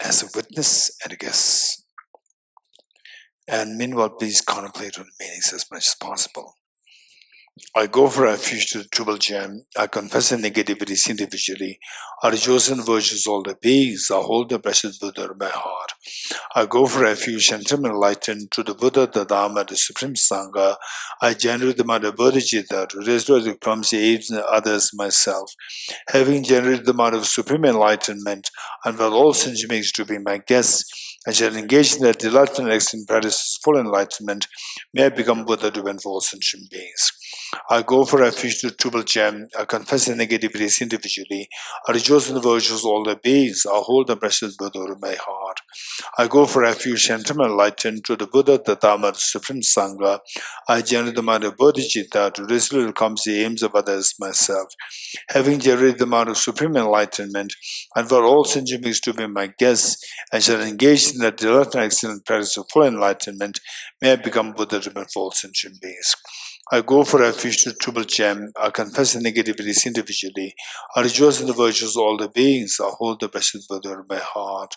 as a witness and a guest. And meanwhile, please contemplate on the meanings as much as possible. I go for refuge to the Triple Gem. I confess the negativities individually. I rejoice in virtues all the beings. I hold the precious Buddha in my heart. I go for refuge and am enlightened to the Buddha, the Dharma, the Supreme Sangha. I generate the mind of Bodhicitta to restore the clumsy aids and others myself. Having generated the mind of supreme enlightenment, and while all sentient beings to be my guests, I shall engage in that delightful and excellent practice of full enlightenment. May I become Buddha to benefit all sentient beings. I go for refuge to the Triple Gem. I confess the negativities individually. I rejoice in the virtues of all the beings. I hold the precious Buddha in my heart. I go for refuge and am enlightened to the Buddha, the Dharma, the Supreme Sangha. I generate the mind of Bodhicitta to resolve the clumsy aims of others myself. Having generated the mind of supreme enlightenment, and for all sentient beings to be my guests, I shall engage in that delightful and excellent practice of full enlightenment. May I become Buddha to benefit all sentient beings. I go for refuge to the Triple Gem. I confess the negativities individually. I rejoice in the virtues of all the beings. I hold the precious Buddha in my heart.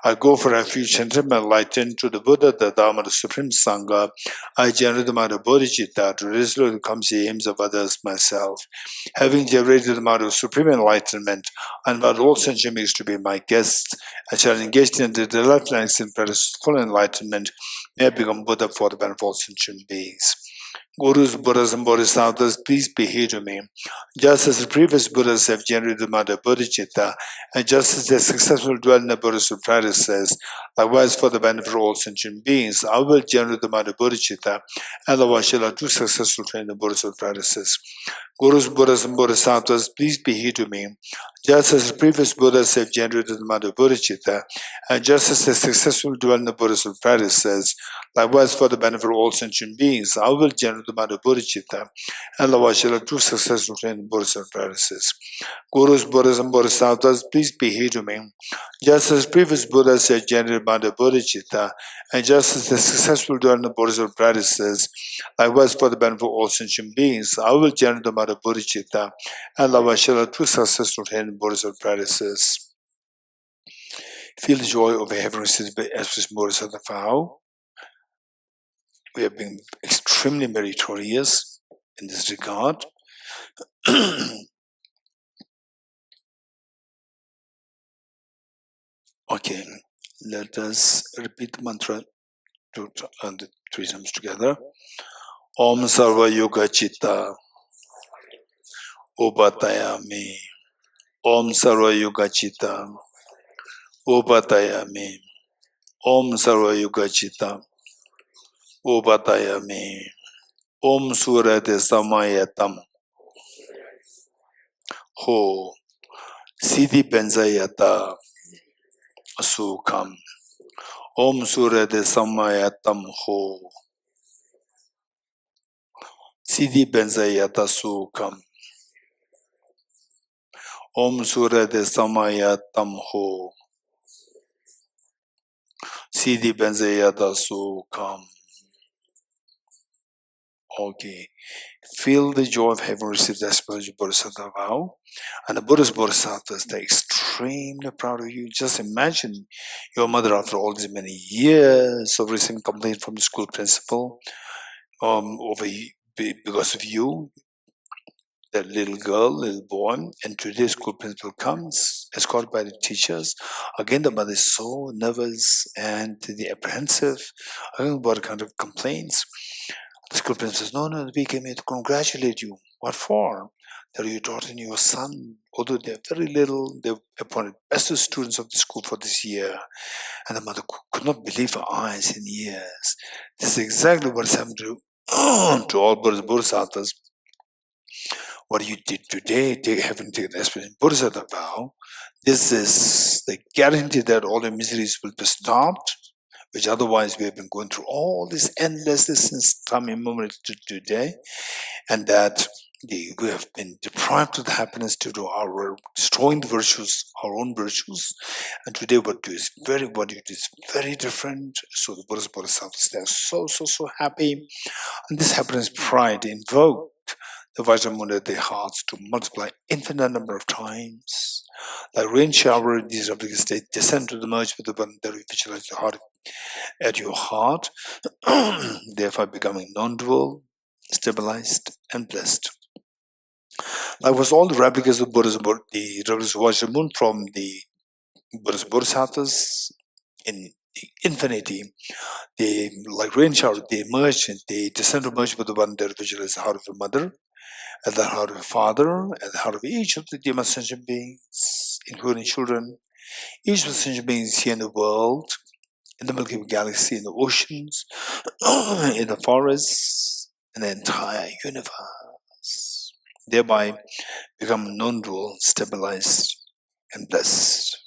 I go for refuge and am enlightened to the Buddha, the Dharma, the Supreme Sangha. I generate the mind of Bodhicitta to resolve the clumsy aims of others myself. Having generated the mind of supreme enlightenment, and invite all sentient beings to be my guests, I shall engage in the delightful and excellent practice of full enlightenment. May I become Buddha for the benefit of all sentient beings. Gurus, Buddhas, and Bodhisattvas, please be here to me. Just as the previous Buddhas have generated the mind of Bodhicitta, and just as their successful dwelling in the Buddhist practices, likewise for the benefit of all sentient beings, I will generate the mind of Bodhicitta, and likewise shall I do successful training in the Buddhist practices. Gurus, Buddhas, and Bodhisattvas, please be here to me. Just as the previous Buddhas have generated the mind of Bodhicitta, and just as their successful dwelling in the Buddhist practices, likewise for the benefit of all sentient beings, I will generate the mind of Bodhicitta, and likewise shall I do successful training in Buddhist practices. Gurus, Buddhas, and Bodhisattvas, please be here to me. Just as previous Buddhas have generated the mind of Bodhicitta, and just as the successful dwelling in the Buddhist practices, likewise for the benefit of all sentient beings, I will generate the mind of Bodhicitta, and likewise shall I do successful training in Buddhist practices. Feel the joy of having received the Express Bodhisattva vow. We have been extremely meritorious in this regard. Okay, let us repeat the mantra the 3 times together. Om Sarva Yoga Chitta Upatayami. Om Sarva Yugachita. Upatayami. Om Sarva Yugachita. Upatayami. Om Surate Samayatam. Ho. Siddhi Benzayata. Sukham. Om Surate Samayatam Ho. Siddhi Benzayata Sukham. Om Surate Samayatam Ho. Siddhi Benzayata Sukham. Okay. Feel the joy of having received the spiritual Bodhisattva vow. And the Buddhist Bodhisattvas, they're extremely proud of you. Just imagine your mother, after all these many years of receiving complaint from the school principal, because of you, that little girl, little boy, and today's school principal comes, escorted by the teachers. Again, the mother is so nervous and apprehensive about kind of complaints. The school principal says, no, we came here to congratulate you. What for? That your daughter and your son, although they're very little, they've appointed best students of the school for this year. And the mother could not believe her eyes in years. This is exactly what has happened to all Bodhisattvas. What you did today, having taken the experience Bodhisattva vow, this is the guarantee that all the miseries will be stopped, which otherwise we have been going through all this endlessness since time immemorial to today, and that we have been deprived of the happiness due to our destroying the virtues, our own virtues, and today what you do is very different. So the Buddhist Bodhisattvas, they are so happy, and this happiness pride invoked the Vajramuni, their hearts to multiply infinite number of times. Like rain shower, these replicas, they descend to the merge with the one that we visualize the heart at your heart, therefore becoming non-dual, stabilized, and blessed. Likewise, all the replicas of Buddhism, the replicas of Vajramun from the Buddhist Bodhisattvas in infinity, they, like rain shower, they merge, they descend to merge with the one that visualizes the heart of the mother, at the heart of the father, at the heart of each of the demon sentient beings, including children, each of the sentient beings here in the world, in the Milky Way galaxy, in the oceans, in the forests, in the entire universe, thereby become non-dual, stabilized, and blessed.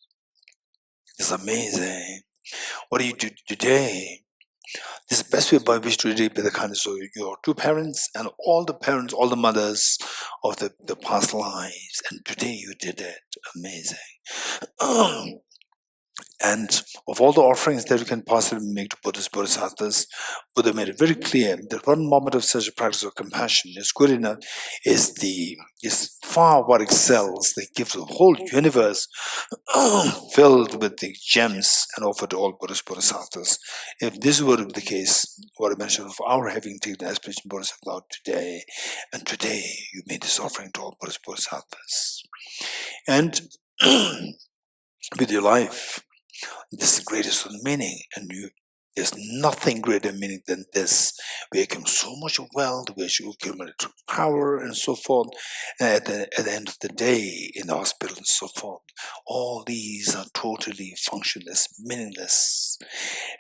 It's amazing. What do you do today? This is the best way by which to repay the kindness of your two parents and all the parents, all the mothers of the past lives. And today you did it. Amazing. And of all the offerings that you can possibly make to Buddhist Bodhisattvas, Buddha made it very clear that one moment of such a practice of compassion is good enough, is far what excels the gift of the whole universe, filled with the gems and offered to all Buddhist Bodhisattvas. If this were the case, what I mentioned of our having taken the aspiration Bodhisattva today, and today you made this offering to all Buddhist Bodhisattvas. And with your life, this is the greatest of meaning, and there's nothing greater meaning than this. We accumulate so much wealth, we accumulate power, and so forth. And at the end of the day, in the hospital and so forth, all these are totally functionless, meaningless.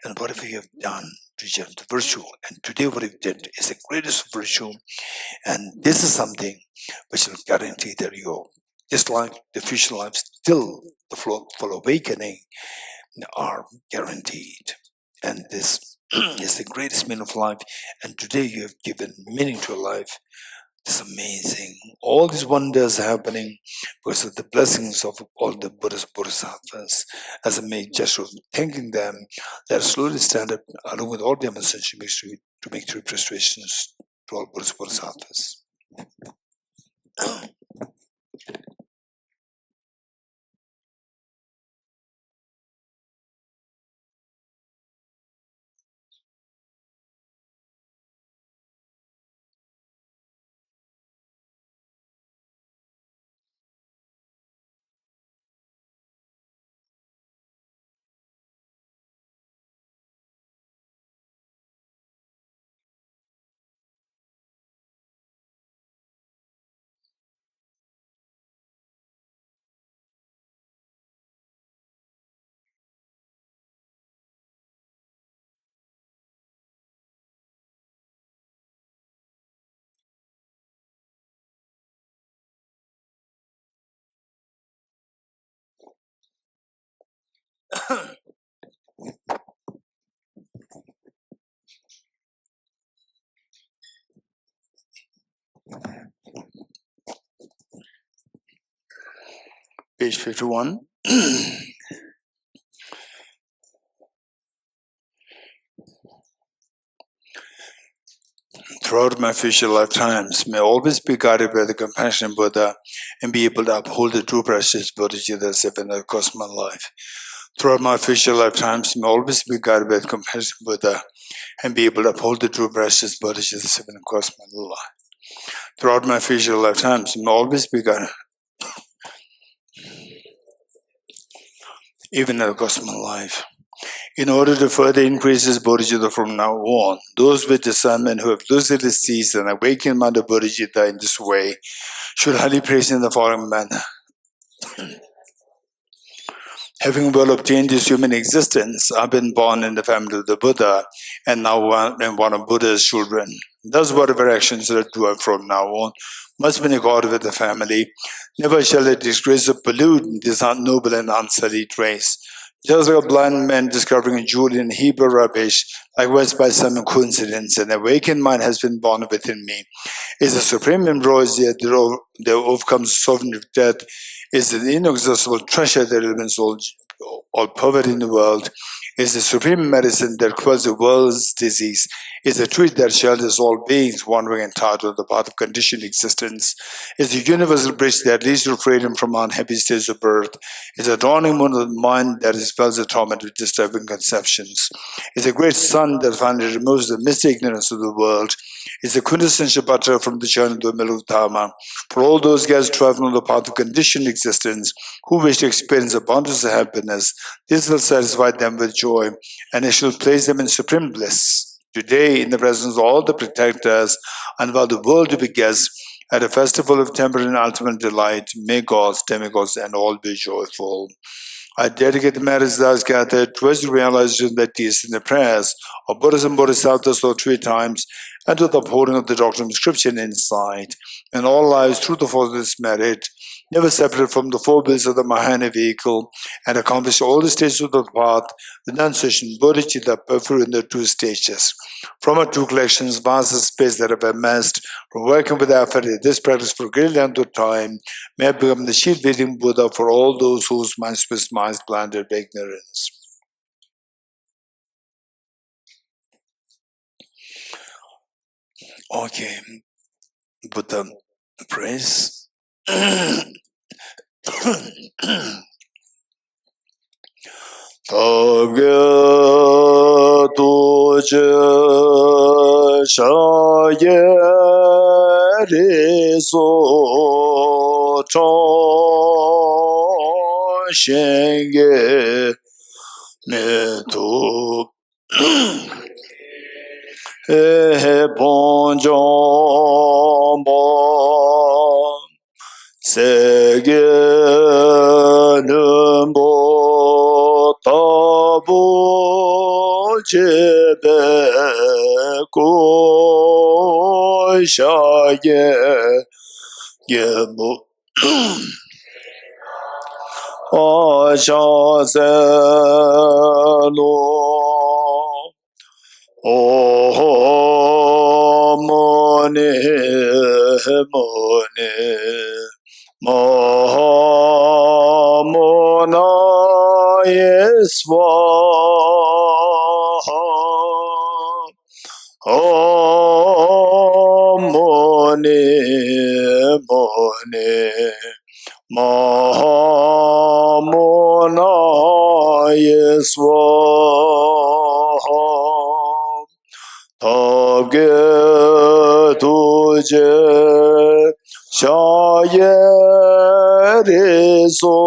And whatever you have done to generate the virtue, and today what you did is the greatest virtue, and this is something which will guarantee that this life, the future life, still the full awakening, are guaranteed. And this is the greatest meaning of life. And today you have given meaning to life. It's amazing. All these wonders are happening because of the blessings of all the Buddhist Bodhisattvas. As a major gesture of thanking them, they slowly stand up along with all their ascension to make three prostrations to all Buddhist Bodhisattvas. Page 51. Throughout my future lifetimes, may I always be guided by the compassionate Buddha and be able to uphold the true precious Bodhicittavivaraṇa in the course of my life. Throughout my future lifetimes, may I always be guided by the compassionate Buddha and be able to uphold the true precious Bodhicittavivaraṇa in the course of my life. Throughout my future lifetimes, may I always be guided, even in the course of my life. In order to further increase this bodhicitta from now on, those with discernment who have lucidly seized and awakened mind of bodhicitta in this way should highly praise in the following manner. Having well obtained this human existence, I've been born in the family of the Buddha and now am one of Buddha's children. Thus, whatever actions that I do from now on must be in accord with the family. Never shall it disgrace or pollute this noble and unsullied race. Just like a blind man discovering a jewel in Hebrew rubbish, likewise by some coincidence, an awakened mind has been born within me. Is the supreme ambrosia that overcomes the sovereignty of death, is the inexhaustible treasure that elements all poverty in the world, is the supreme medicine that quells the world's disease, is the truth that shelters all beings wandering entirely on the path of conditioned existence, is the universal bridge that leads to freedom from unhappy states of birth, is the dawning moon of the mind that dispels the torment with disturbing conceptions, is a great sun that finally removes the misty ignorance of the world, is the quintessential butter from the churn of the middle of Dharma. For all those guys traveling on the path of conditioned existence who wish to experience abundance of happiness, this will satisfy them with joy, and it shall place them in supreme bliss. Today, in the presence of all the protectors, and while the world to be guests at a festival of temporary and ultimate delight, may gods, demigods, and all be joyful. I dedicate the marriage thus gathered towards the realization that is in the prayers of Buddhas and Bodhisattvas so 3 times, and to the upholding of the doctrine of Scripture and insight, and all lives through the force of this merit, never separate from the 4 wheels of the Mahayana vehicle, and accomplish all the stages of the path, the renunciation, bodhicitta, perfect in the 2 stages. From our 2 collections, vast space that have amassed from working with effort in this practice for a great length of time, may I become the shield-beating Buddha for all those whose minds blinded by ignorance. Okay, Buddha praise. Togya Doje Shaye Riso Chon Shenge Neto Bonjombo Sege Numbo Tabu Jebe Ko Shaye Yemu Ashazelo Oh Mone Mahamona Yeswaha Om Mone Mahamona Yeswaha Togye Tuje Shaye Riso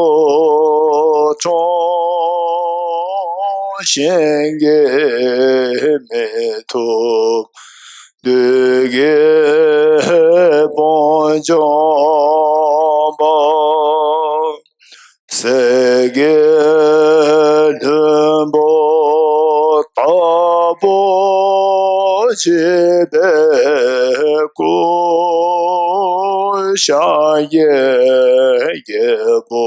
Chon Shenge Meto Dege Bonjomba Sege Dumbo Tabo Jebe Ko Shaye Yebo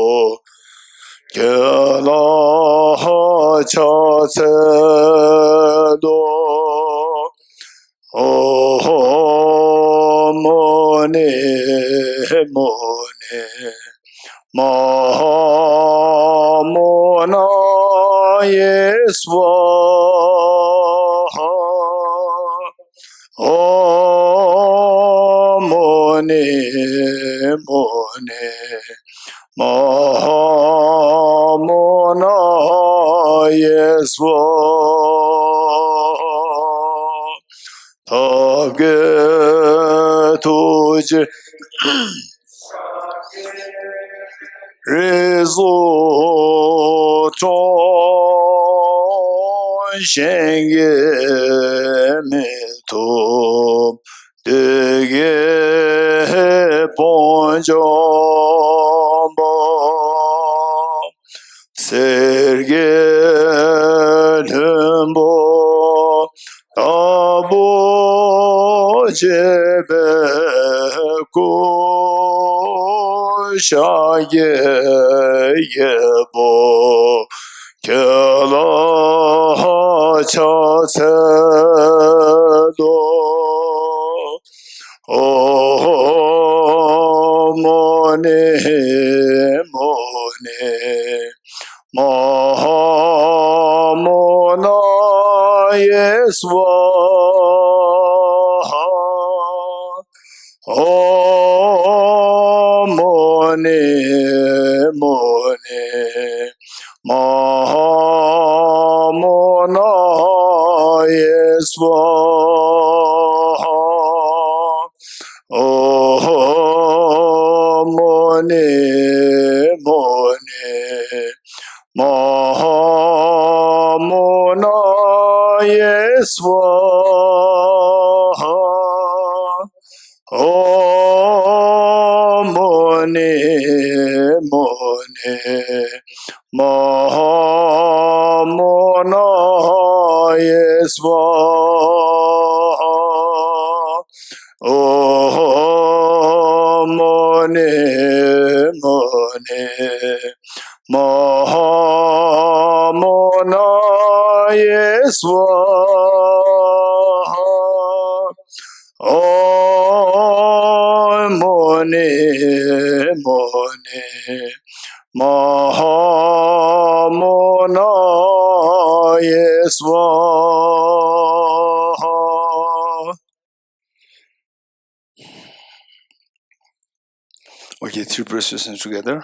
Gyala cha tse do oh mone mone ma mona yeswa oh mone mone Mahamona Yeswa Tage Tuj Rezo Chon Shenge Meto Dege Ponjomba Serge Lembo Abo Jebe Ko Shage Yebo Kela Cha Tsedo Oh, mone, mone, Mahamona Yeswa. Oh, mone, mone, Mahamona Yeswa. Oh, mone, mone, Mahamona Yeswa. Oh, mone, mone, Mahamona Yeswa. Oh, mone, mone, Mahamona Yeswa. Oh, mone, mone, Mahamona Yeswa. Okay, 3 persons together.